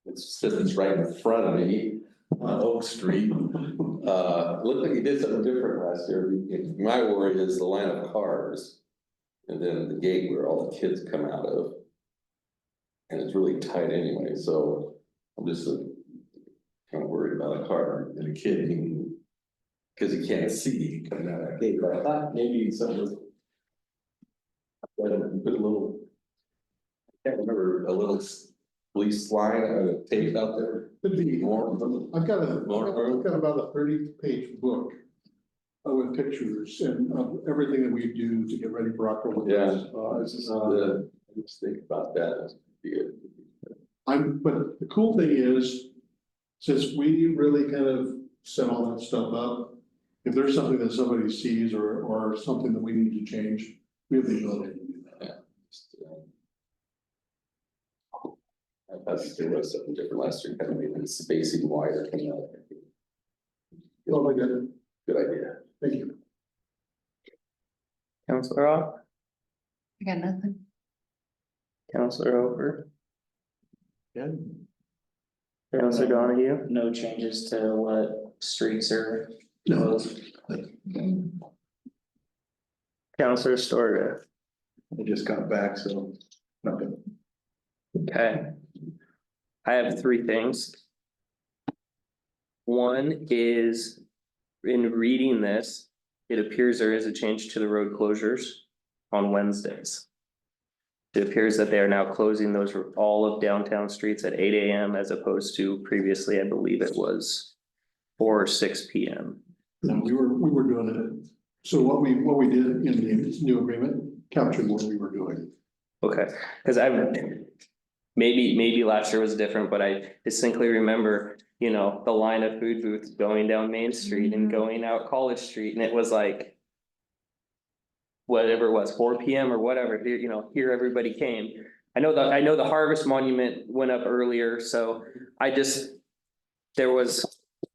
it's right in front of me, on Oak Street. Looked like you did something different last year. My worry is the line of cars. And then the gate where all the kids come out of. And it's really tight anyway, so I'm just kind of worried about a car and a kid being. Cause you can't see coming out of that gate, but I thought maybe something was. Put a little. I can't remember, a little police line, tape out there. Could be More. I've got about a 30-page book. With pictures and of everything that we do to get ready for October. Yeah. Let's think about that. But the cool thing is, since we really kind of set all that stuff up, if there's something that somebody sees or something that we need to change, we have the ability to do that. I thought there was something different last year, kind of making the spacing wider. Oh, my God. Good idea. Thank you. Counselor Rock, I got nothing. Counselor Hooper, Good. Counselor Donahue. No changes to what streets are No. closed. Counselor Storga. I just got back, so nothing. Okay. I have three things. One is, in reading this, it appears there is a change to the road closures on Wednesdays. It appears that they are now closing those all of downtown streets at 8 AM as opposed to previously, I believe it was 4 or 6 PM. No, we were doing it. So what we did in the new agreement captured what we were doing. Okay, because maybe last year was different, but I distinctly remember, you know, the line of food booths going down Main Street and going out College Street, and it was like. Whatever it was, 4 PM or whatever, here, you know, here everybody came. I know the Harvest Monument went up earlier, so there was,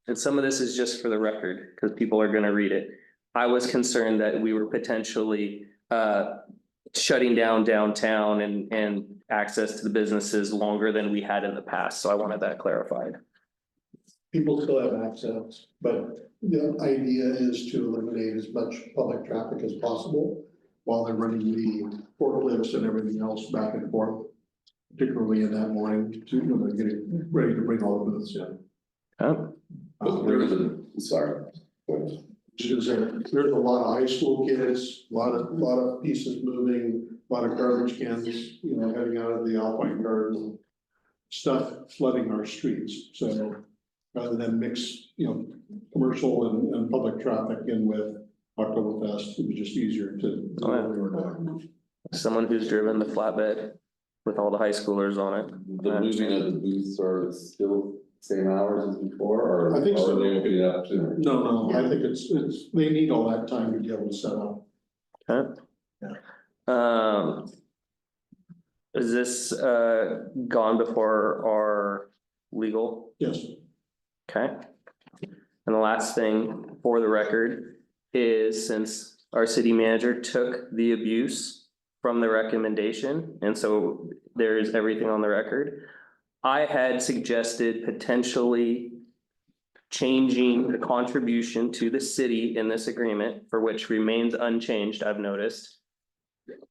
and some of this is just for the record, because people are gonna read it. I was concerned that we were potentially shutting down downtown and access to the businesses longer than we had in the past, so I wanted that clarified. People still have access, but the idea is to eliminate as much public traffic as possible while they're running the forklifts and everything else back and forth, particularly in that morning to, getting ready to bring all the booths in. Sorry. There's a lot of high school kids, a lot of pieces moving, a lot of garbage cans, heading out of the Alpine Garden. Stuff flooding our streets, so rather than mix, commercial and public traffic in with Oktoberfest, it was just easier to. Oh, yeah. Someone who's driven the flatbed with all the high schoolers on it. The moving of the booths are still same hours as before, or? I think so. Are they opening it up sooner? No, I think it's, they need all that time to be able to set up. Okay. Yeah. Is this gone before our legal? Yes. Okay. And the last thing for the record is, since our city manager took the abuse from the recommendation, and so there's everything on the record. I had suggested potentially changing the contribution to the city in this agreement, for which remains unchanged, I've noticed.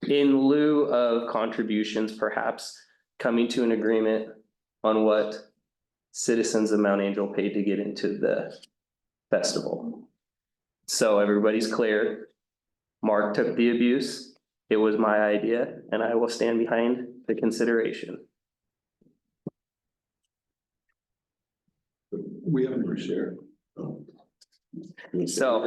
In lieu of contributions, perhaps coming to an agreement on what citizens of Mount Angel paid to get into the festival. So everybody's clear. Mark took the abuse. It was my idea, and I will stand behind the consideration. We haven't reshared. So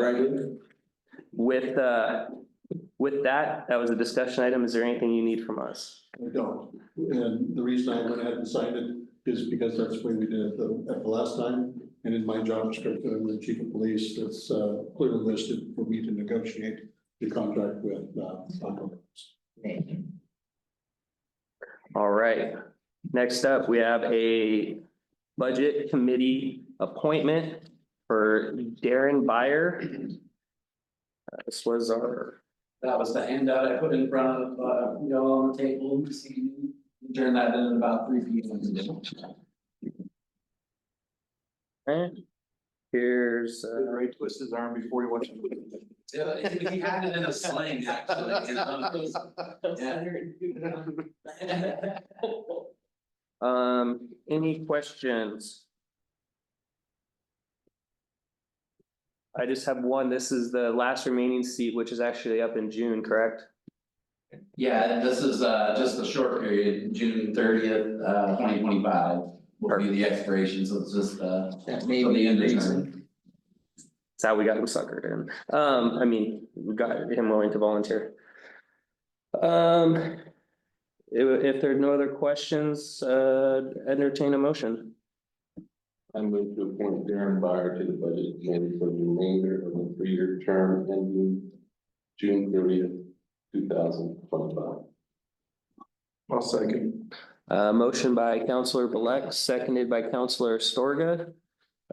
with that was a discussion item. Is there anything you need from us? I don't, and the reason I went ahead and signed it is because that's the way we did it at the last time. And in my job description, the chief of police, that's clearly listed for me to negotiate the contract with. All right, next up, we have a budget committee appointment. for Darren Byer. This was our, That was the handout I put in front of, y'all on the table, turn that in about 3 p.m. here's, Ray twists his arm before he watches. Yeah, he had it in a sling, actually. any questions? I just have one. This is the last remaining seat, which is actually up in June, correct? Yeah, this is just a short period, June 30th, 2025 will be the expiration, so it's just That may till be the end of reason. term. That's how we got him suckered in. I mean, we got him willing to volunteer. If there are no other questions, entertain a motion. I move to appoint Darren Byer to the budget committee for the remainder of the 3-year term ending June 30th, 2025. I'll second. Motion by Counselor Bellack, seconded by Counselor Storga.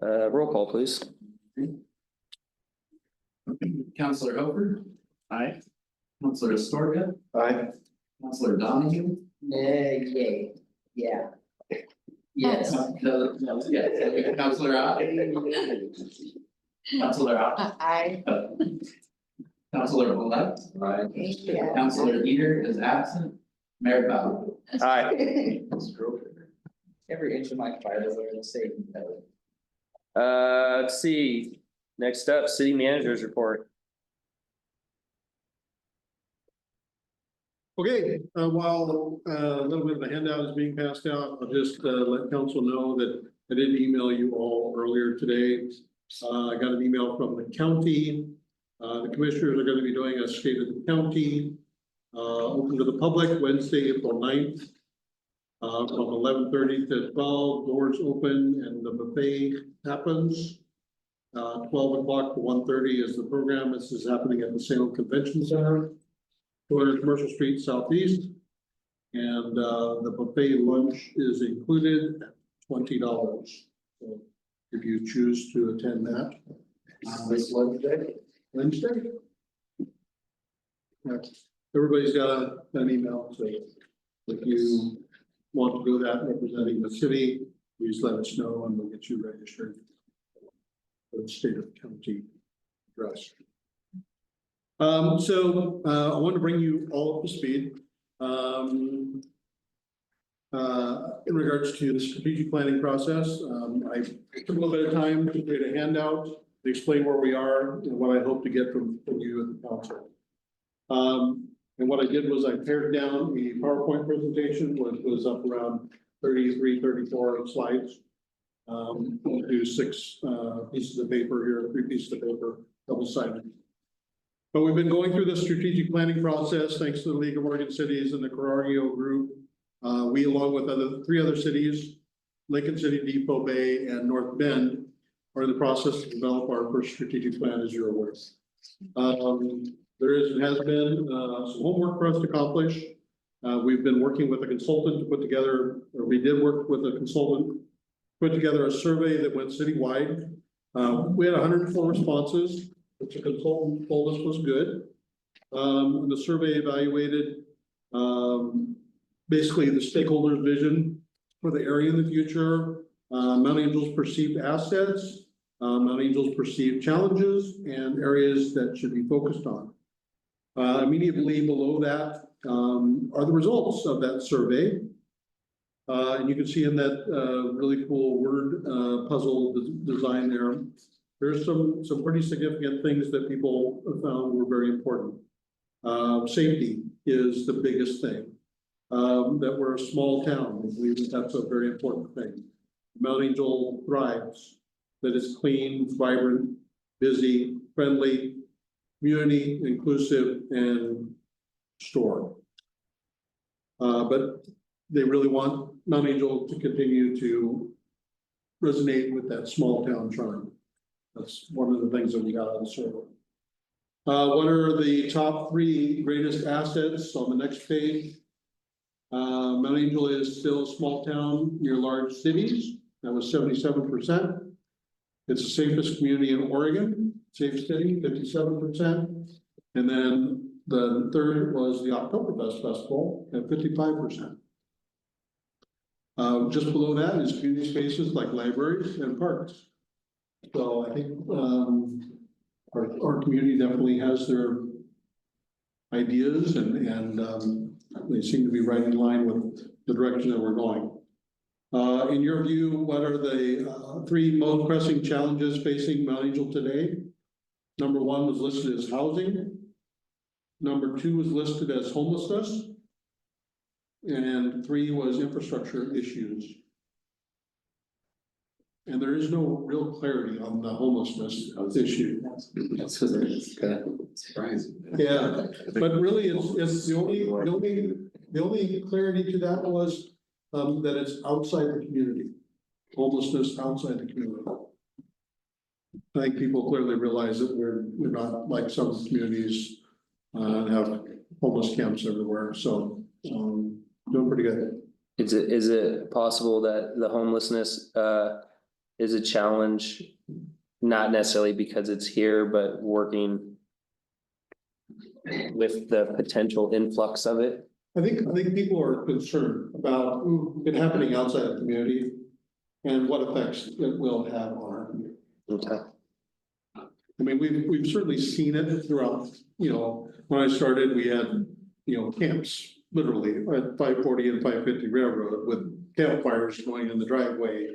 Roll call, please. Counselor Hooper, Aye. Counselor Astorga, Aye. Counselor Donahue. Yeah. Yes. Counselor Ott. Counselor Ott. I. Counselor Bellack. Aye. Counselor Eater is absent. Mayor Bauer. Aye. Every inch of my fibers are the same. Let's see. Next up, city manager's report. Okay, while a little bit of a handout is being passed out, I'll just let council know that I did email you all earlier today. I got an email from the county. The commissioners are going to be doing a state of the county, open to the public Wednesday, April 9th. From 11:30 to 12, doors open and the buffet happens. 12 o'clock to 1:30 is the program. This is happening at the Salem Convention Center, 200 Commercial Street Southeast. And the buffet lunch is included at $20. So if you choose to attend that. This Wednesday. Wednesday? Yeah, everybody's got an email, so if you want to go that representing the city, please let us know and we'll get you registered for the state of county address. I want to bring you all up to speed. In regards to the strategic planning process, I took a little bit of time to create a handout to explain where we are and what I hope to get from you at the council. And what I did was I pared down a PowerPoint presentation, which was up around 33, 34 slides. We'll do 6 pieces of paper here, 3 pieces of paper, double-sided. But we've been going through the strategic planning process, thanks to the League of Oregon Cities and the Corragio Group. We, along with 3 other cities, Lincoln City, Depot Bay, and North Bend, are in the process to develop our first strategic plan, as you're aware. There is and has been some homework for us to accomplish. We've been working with a consultant to put together, or we did work with a consultant, put together a survey that went citywide. We had 104 responses, which the consultant told us was good. And the survey evaluated basically the stakeholders' vision for the area in the future, Mount Angel's perceived assets, Mount Angel's perceived challenges, and areas that should be focused on. Immediately below that are the results of that survey. And you can see in that really cool word puzzle design there, there's some pretty significant things that people found were very important. Safety is the biggest thing. That we're a small town. We believe that that's a very important thing. Mount Angel thrives, that it's clean, vibrant, busy, friendly, community, inclusive, and store. But they really want Mount Angel to continue to resonate with that small town charm. That's one of the things that we got out of the survey. What are the top 3 greatest assets on the next page? Mount Angel is still a small town near large cities. That was 77%. It's the safest community in Oregon, safe city, 57%. And then the third was the Oktoberfest Festival at 55%. Just below that is community spaces like libraries and parks. So I think our community definitely has their ideas and they seem to be right in line with the direction that we're going. In your view, what are the three most pressing challenges facing Mount Angel today? Number one was listed as housing. Number two was listed as homelessness. And three was infrastructure issues. And there is no real clarity on the homelessness issue. That's kind of surprising. Yeah, but really it's the only clarity to that was that it's outside the community. Homelessness outside the community. I think people clearly realize that we're not like some communities have homeless camps everywhere, so doing pretty good. Is it possible that the homelessness is a challenge, not necessarily because it's here, but working with the potential influx of it? I think people are concerned about it happening outside the community and what effects it will have on our community. Okay. I mean, we've certainly seen it throughout, when I started, we had, camps literally at 540 and 550 Railroad with campfires going in the driveway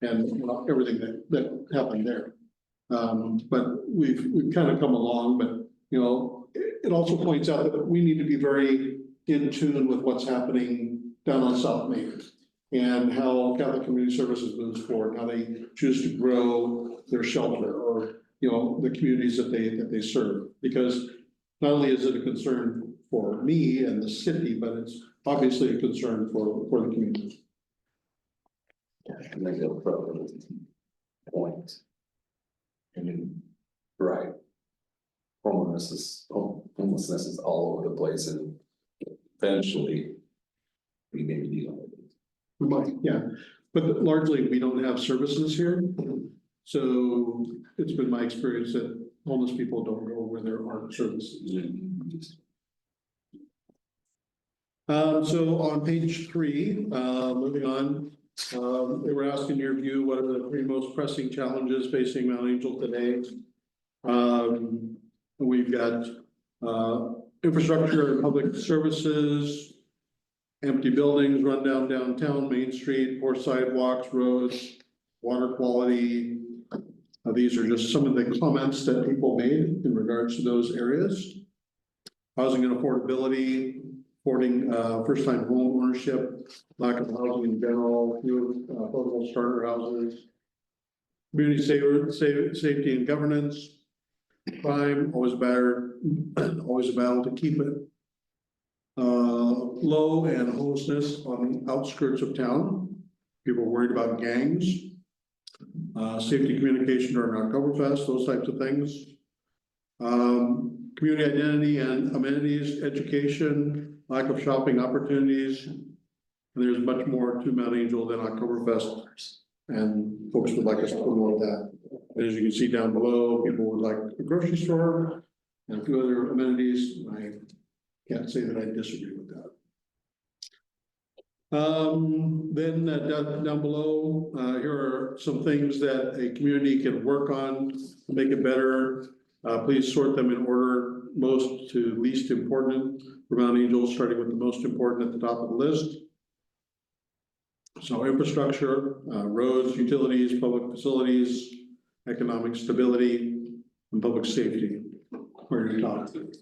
and everything that happened there. But we've kind of come along, but it also points out that we need to be very in tune with what's happening down on South Main and how Catholic Community Services moves forward, how they choose to grow their shelter or the communities that they serve. Because not only is it a concern for me and the city, but it's obviously a concern for the community. And they go pro point. And right. Homelessness is all over the place and eventually we may be dealing with it. We might, yeah, but largely we don't have services here. So it's been my experience that homeless people don't go where there aren't services. So on page 3, moving on, they were asking your view, what are the three most pressing challenges facing Mount Angel today? We've got infrastructure and public services, empty buildings, rundown downtown, Main Street, poor sidewalks, roads, water quality. These are just some of the comments that people made in regards to those areas. Housing and affordability, supporting first-time home ownership, lack of housing in general, new affordable starter houses, community safety and governance, crime, always a battle to keep it low, and homelessness on the outskirts of town. People are worried about gangs, safety communication during Oktoberfest, those types of things. Community identity and amenities, education, lack of shopping opportunities. And there's much more to Mount Angel than Oktoberfest. And folks would like us to promote that. As you can see down below, people would like a grocery store and a few other amenities. I can't say that I disagree with that. Then down below, here are some things that a community can work on to make it better. Please sort them in order, most to least important for Mount Angel, starting with the most important at the top of the list. So infrastructure, roads, utilities, public facilities, economic stability, and public safety. Where you're talking.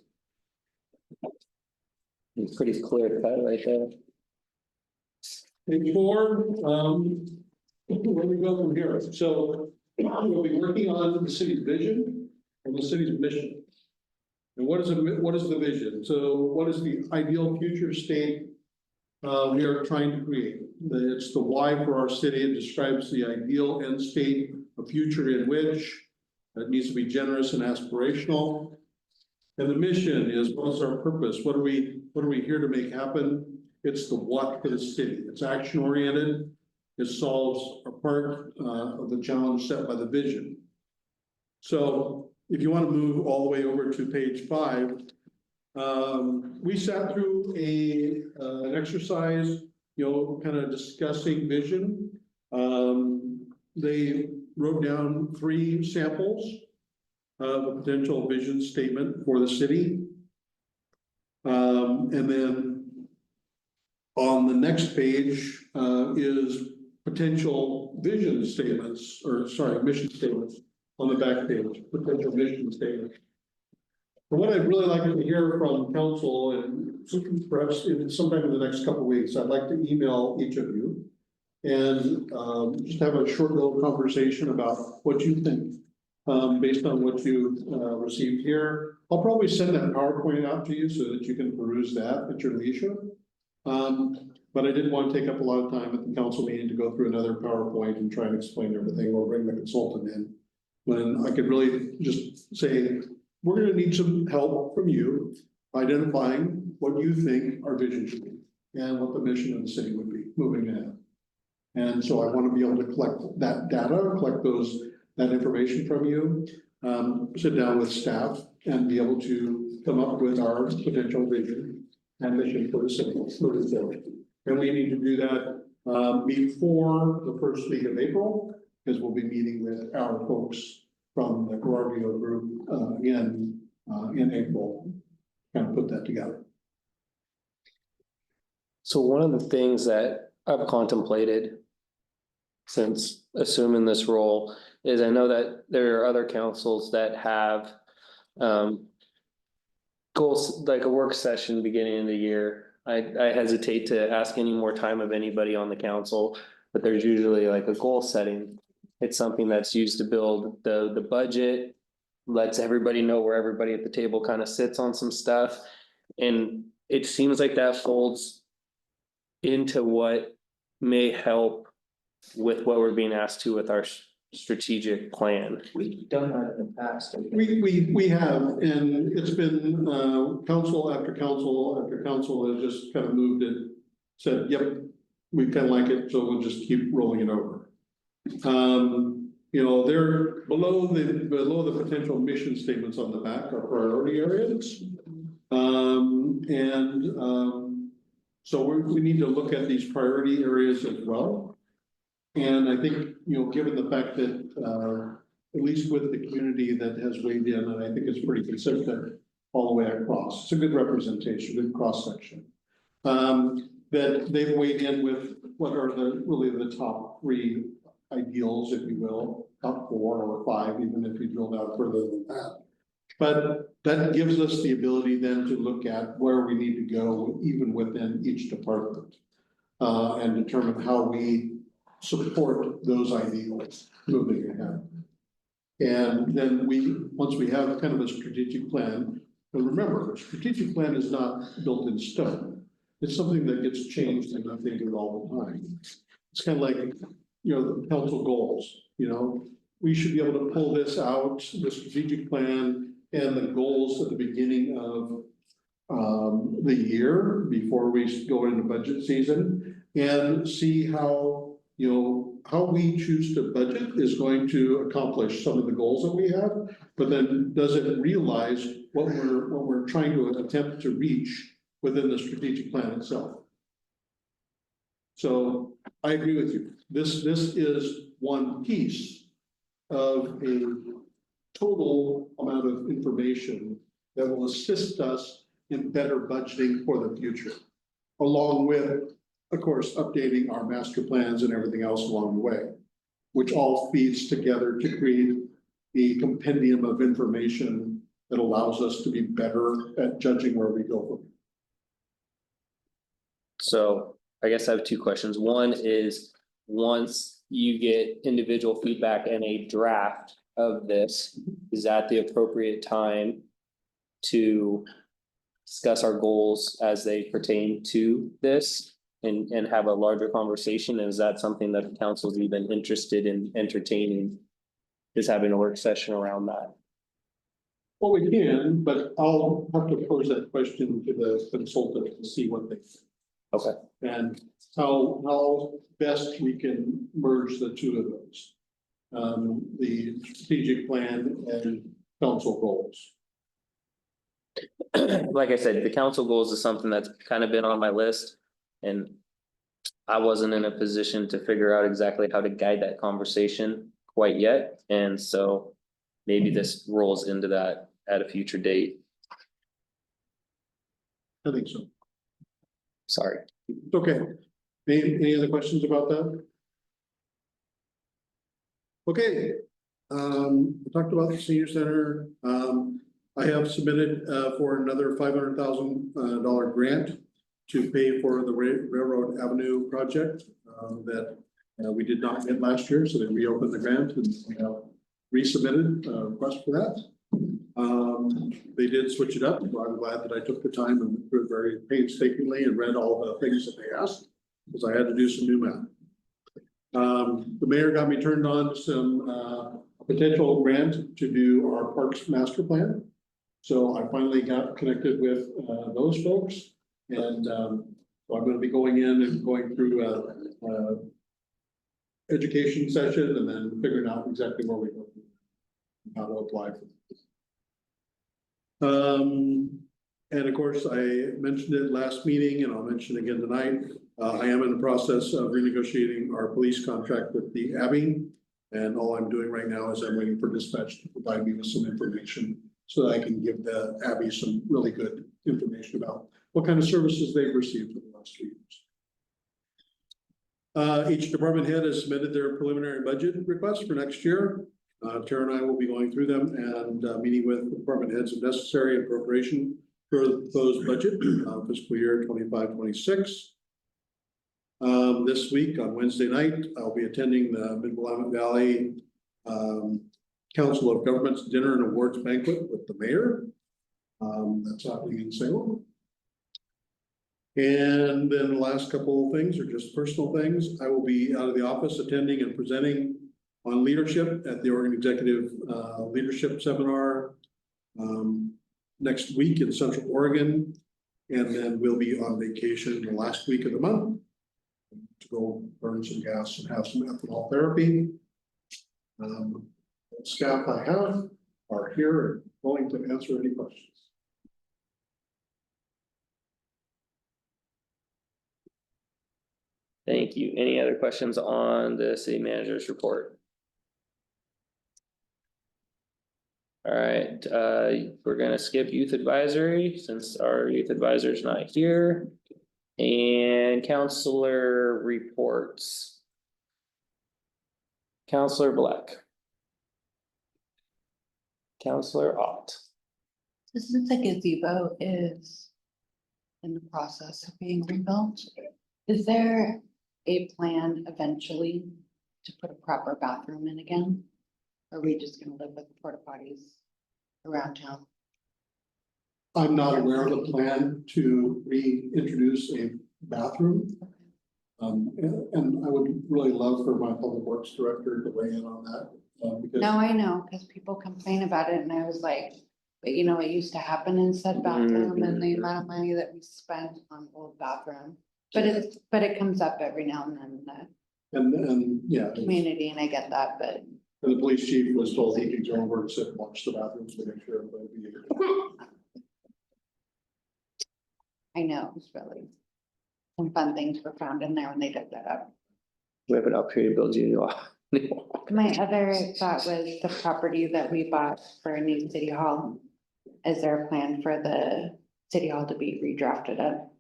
It's pretty clear cut right there. Page 4, where we go from here. So we'll be working on the city's vision and the city's mission. And what is the vision? So what is the ideal future state we are trying to create? It's the why for our city. It describes the ideal end state, a future in which it needs to be generous and aspirational. And the mission is, what is our purpose? What are we here to make happen? It's the what for the city. It's action oriented. It solves a part of the challenge set by the vision. So if you want to move all the way over to page 5, we sat through an exercise, kind of discussing vision. They wrote down 3 samples of a potential vision statement for the city. And then on the next page is potential vision statements, mission statements on the back page, potential mission statements. But what I'd really like to hear from council, and perhaps sometime in the next couple of weeks, I'd like to email each of you and just have a short little conversation about what you think based on what you received here. I'll probably send that PowerPoint out to you so that you can peruse that at your leisure. But I didn't want to take up a lot of time at the council meeting to go through another PowerPoint and try and explain everything or bring the consultant in. When I could really just say, we're going to need some help from you identifying what you think our vision should be and what the mission of the city would be moving ahead. And so I want to be able to collect that data, collect that information from you, sit down with staff and be able to come up with our potential vision and mission for the city moving forward. And we need to do that before the first week of April, because we'll be meeting with our folks from the Guardio group again in April, kind of put that together. So one of the things that I've contemplated since assuming this role is I know that there are other councils that have goals, like a work session beginning of the year. I hesitate to ask any more time of anybody on the council, but there's usually like a goal setting. It's something that's used to build the budget, lets everybody know where everybody at the table kind of sits on some stuff. And it seems like that folds into what may help with what we're being asked to with our strategic plan. We've done that in the past. We have, and it's been council after council after council has just kind of moved it, said, yep, we kind of like it, so we'll just keep rolling it over. They're below the potential mission statements on the back are priority areas. So we need to look at these priority areas as well. And I think, given the fact that, at least with the community that has weighed in, and I think it's pretty consistent all the way across, it's a good representation, good cross section. That they've weighed in with what are really the top 3 ideals, if you will, top 4 or 5, even if you drilled out further than that. But that gives us the ability then to look at where we need to go, even within each department, and determine how we support those ideals moving ahead. And then once we have kind of a strategic plan, but remember, a strategic plan is not built in stone. It's something that gets changed and updated all the time. It's kind of like, the council goals, we should be able to pull this out, the strategic plan and the goals at the beginning of the year before we go into budget season and see how we choose to budget is going to accomplish some of the goals that we have, but then does it realize what we're trying to attempt to reach within the strategic plan itself? So I agree with you. This is one piece of a total amount of information that will assist us in better budgeting for the future, along with, of course, updating our master plans and everything else along the way, which all feeds together to create a compendium of information that allows us to be better at judging where we go from here. So I guess I have 2 questions. One is, once you get individual feedback and a draft of this, is that the appropriate time to discuss our goals as they pertain to this and have a larger conversation? And is that something that the council's even interested in entertaining, is having a work session around that? Well, we can, but I'll have to pose that question to the consultant to see what they think. Okay. And how best we can merge the 2 of those. the strategic plan and council goals. Like I said, the council goals is something that's kind of been on my list. And I wasn't in a position to figure out exactly how to guide that conversation quite yet. And so maybe this rolls into that at a future date. I think so. Sorry. It's okay. Any other questions about that? Okay, we talked about the senior center. I have submitted for another $500,000 grant to pay for the Railroad Avenue project that we did not get last year, so they reopened the grant and we have resubmitted a request for that. They did switch it up, so I'm glad that I took the time and went through it very painstakingly and read all the things that they asked, because I had to do some new math. The mayor got me turned on to some potential grant to do our parks master plan. So I finally got connected with those folks, and so I'm gonna be going in and going through a education session and then figuring out exactly where we go, how to apply for this. And of course, I mentioned it last meeting and I'll mention it again tonight. I am in the process of renegotiating our police contract with the Abbey. And all I'm doing right now is I'm waiting for dispatch to provide me with some information so that I can give the Abbey some really good information about what kind of services they've received for the last 2 years. Each department head has submitted their preliminary budget request for next year. Tara and I will be going through them and meeting with the department heads if necessary appropriation for those budget fiscal year 25-26. This week on Wednesday night, I'll be attending the Mid-Willamette Valley Council of Governments Dinner and Awards Banquet with the mayor. That's happening in Salem. And then the last couple of things are just personal things. I will be out of the office attending and presenting on leadership at the Oregon Executive Leadership Seminar next week in Central Oregon. And then we'll be on vacation the last week of the month to go burn some gas and have some ethanol therapy. Staff I have are here and willing to answer any questions. Thank you. Any other questions on the city manager's report? All right, we're gonna skip youth advisory since our youth advisor is not here. And counselor reports. Counselor Black. Counselor Ott. Since the gazebo is in the process of being rebuilt, is there a plan eventually to put a proper bathroom in again? Or are we just gonna live with the porta potties around town? I'm not aware of the plan to reintroduce a bathroom. And I would really love for my public works director to weigh in on that. Because No, I know, because people complain about it and I was like, but you know, it used to happen in said bathroom and the amount of money that we spent on old bathroom. But it comes up every now and then in and yeah, the community and I get that, but. and the police chief was told he could go over and sit and watch the bathrooms to make sure everybody be here. I know, it was really. Some fun things were found in there when they dug that up. We have an opportunity to build you. My other thought was the property that we bought for a new city hall. Is there a plan for the city hall to be redrafted up?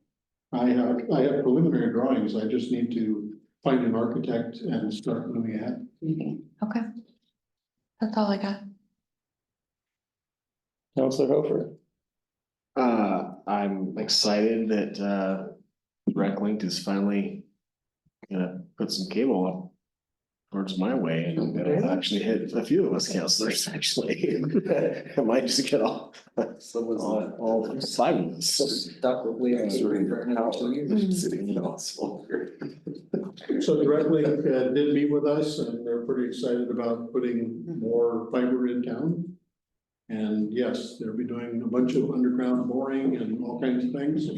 I have preliminary drawings. I just need to find an architect and start moving ahead. Okay. That's all I got. Counselor Hofer. I'm excited that RecLink is finally gonna put some cable up towards my way, and it'll actually hit a few of us counselors, actually. It might just get all 5 of us. Stuck with waiting for now 2 years. Sitting in the hospital. So directly did meet with us and they're pretty excited about putting more fiber in town. And yes, they'll be doing a bunch of underground boring and all kinds of things. I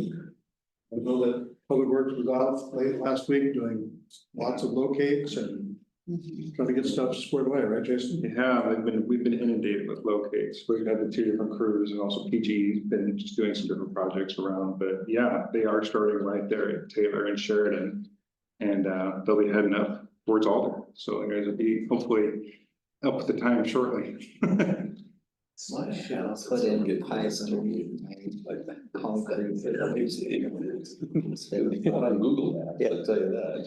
know that Public Works was out late last week doing lots of locates and Trying to get stuff squared away, right, Jason? Yeah, we've been inundated with locates. We've had the two different crews and also PG's been just doing some different projects around, but yeah, they are starting right there at Taylor and Sheridan. And they'll be heading up towards Alder. So you guys will be hopefully up with the time shortly. Put in pies underneath. Concrete. On Google Maps, I'll tell you that.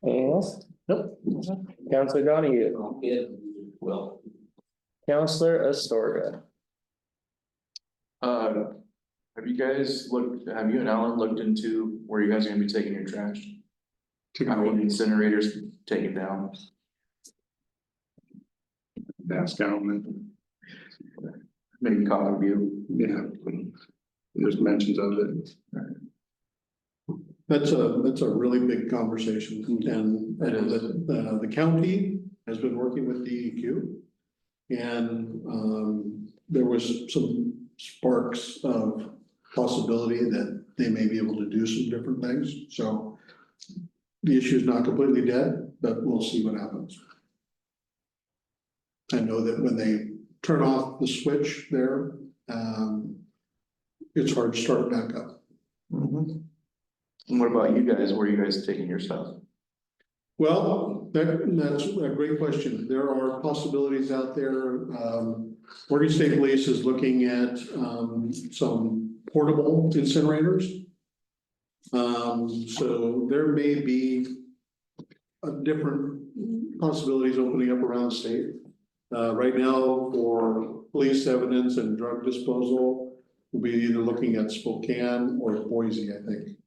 Anything else? Nope. Counselor Donahue, Well, Counselor Astorga. Have you guys looked, have you and Alan looked into where you guys are gonna be taking your trash? Having incinerators taken down? That's down and Maybe Coffee View? yeah, there's mentions of it. That's a really big conversation, and the county has been working with DEQ. And there was some sparks of possibility that they may be able to do some different things, so. The issue is not completely dead, but we'll see what happens. I know that when they turn off the switch there, it's hard to start back up. And what about you guys? Where are you guys taking your stuff? Well, that's a great question. There are possibilities out there. Oregon State Police is looking at some portable incinerators. So there may be different possibilities opening up around the state. Right now, for police evidence and drug disposal, we'll be either looking at Spokane or Boise, I think.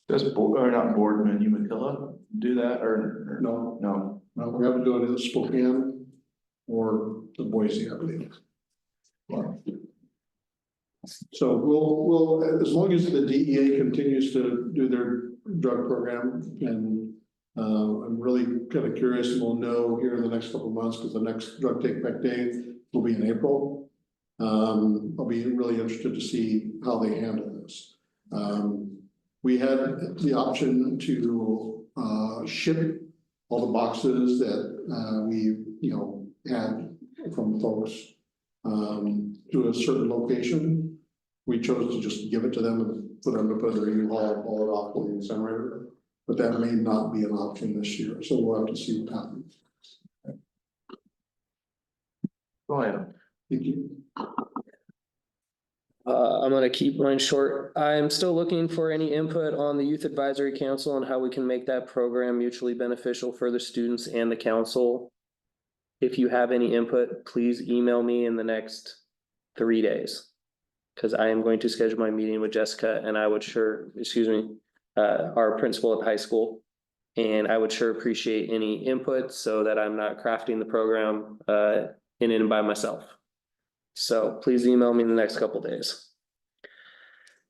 Does, or not Boardman, Umatilla do that or? No, No. we haven't done it in Spokane or the Boise, I believe. So we'll, as long as the DEA continues to do their drug program, and I'm really kind of curious, and we'll know here in the next couple of months, because the next drug take back day will be in April. I'll be really interested to see how they handle this. We had the option to ship all the boxes that we, had from folks to a certain location. We chose to just give it to them and for them to put their U-Haul, haul it off to the incinerator. But that may not be an option this year, so we'll have to see what happens. Go ahead. Thank you. I'm gonna keep mine short. I'm still looking for any input on the Youth Advisory Council and how we can make that program mutually beneficial for the students and the council. If you have any input, please email me in the next 3 days. Cause I am going to schedule my meeting with Jessica and I would our principal at the high school. And I would sure appreciate any input so that I'm not crafting the program in and by myself. So please email me in the next couple days.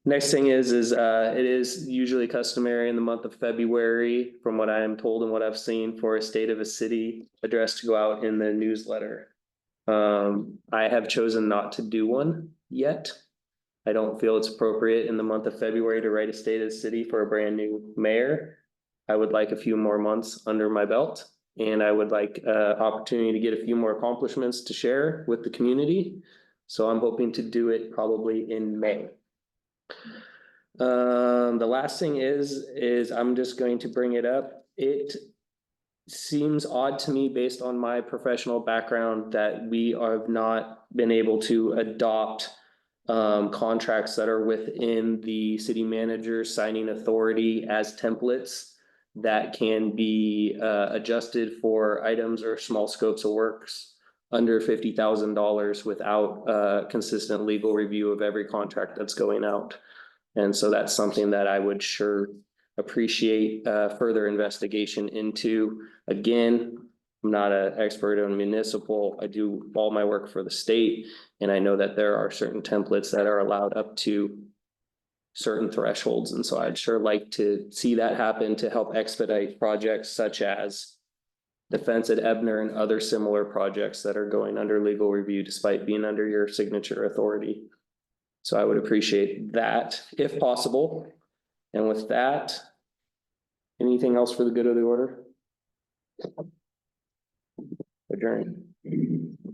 Next thing is it is usually customary in the month of February, from what I am told and what I've seen, for a state of a city address to go out in the newsletter. I have chosen not to do one yet. I don't feel it's appropriate in the month of February to write a state of the city for a brand new mayor. I would like a few more months under my belt, and I would like opportunity to get a few more accomplishments to share with the community. So I'm hoping to do it probably in May. The last thing is I'm just going to bring it up. It seems odd to me, based on my professional background, that we have not been able to adopt contracts that are within the city manager's signing authority as templates that can be adjusted for items or small scopes of works under $50,000 without consistent legal review of every contract that's going out. And so that's something that I would sure appreciate further investigation into. Again, I'm not an expert on municipal. I do all my work for the state, and I know that there are certain templates that are allowed up to certain thresholds. And so I'd sure like to see that happen to help expedite projects such as Defense at Ebner and other similar projects that are going under legal review despite being under your signature authority. So I would appreciate that if possible. And with that, anything else for the good of the order? Adjourn.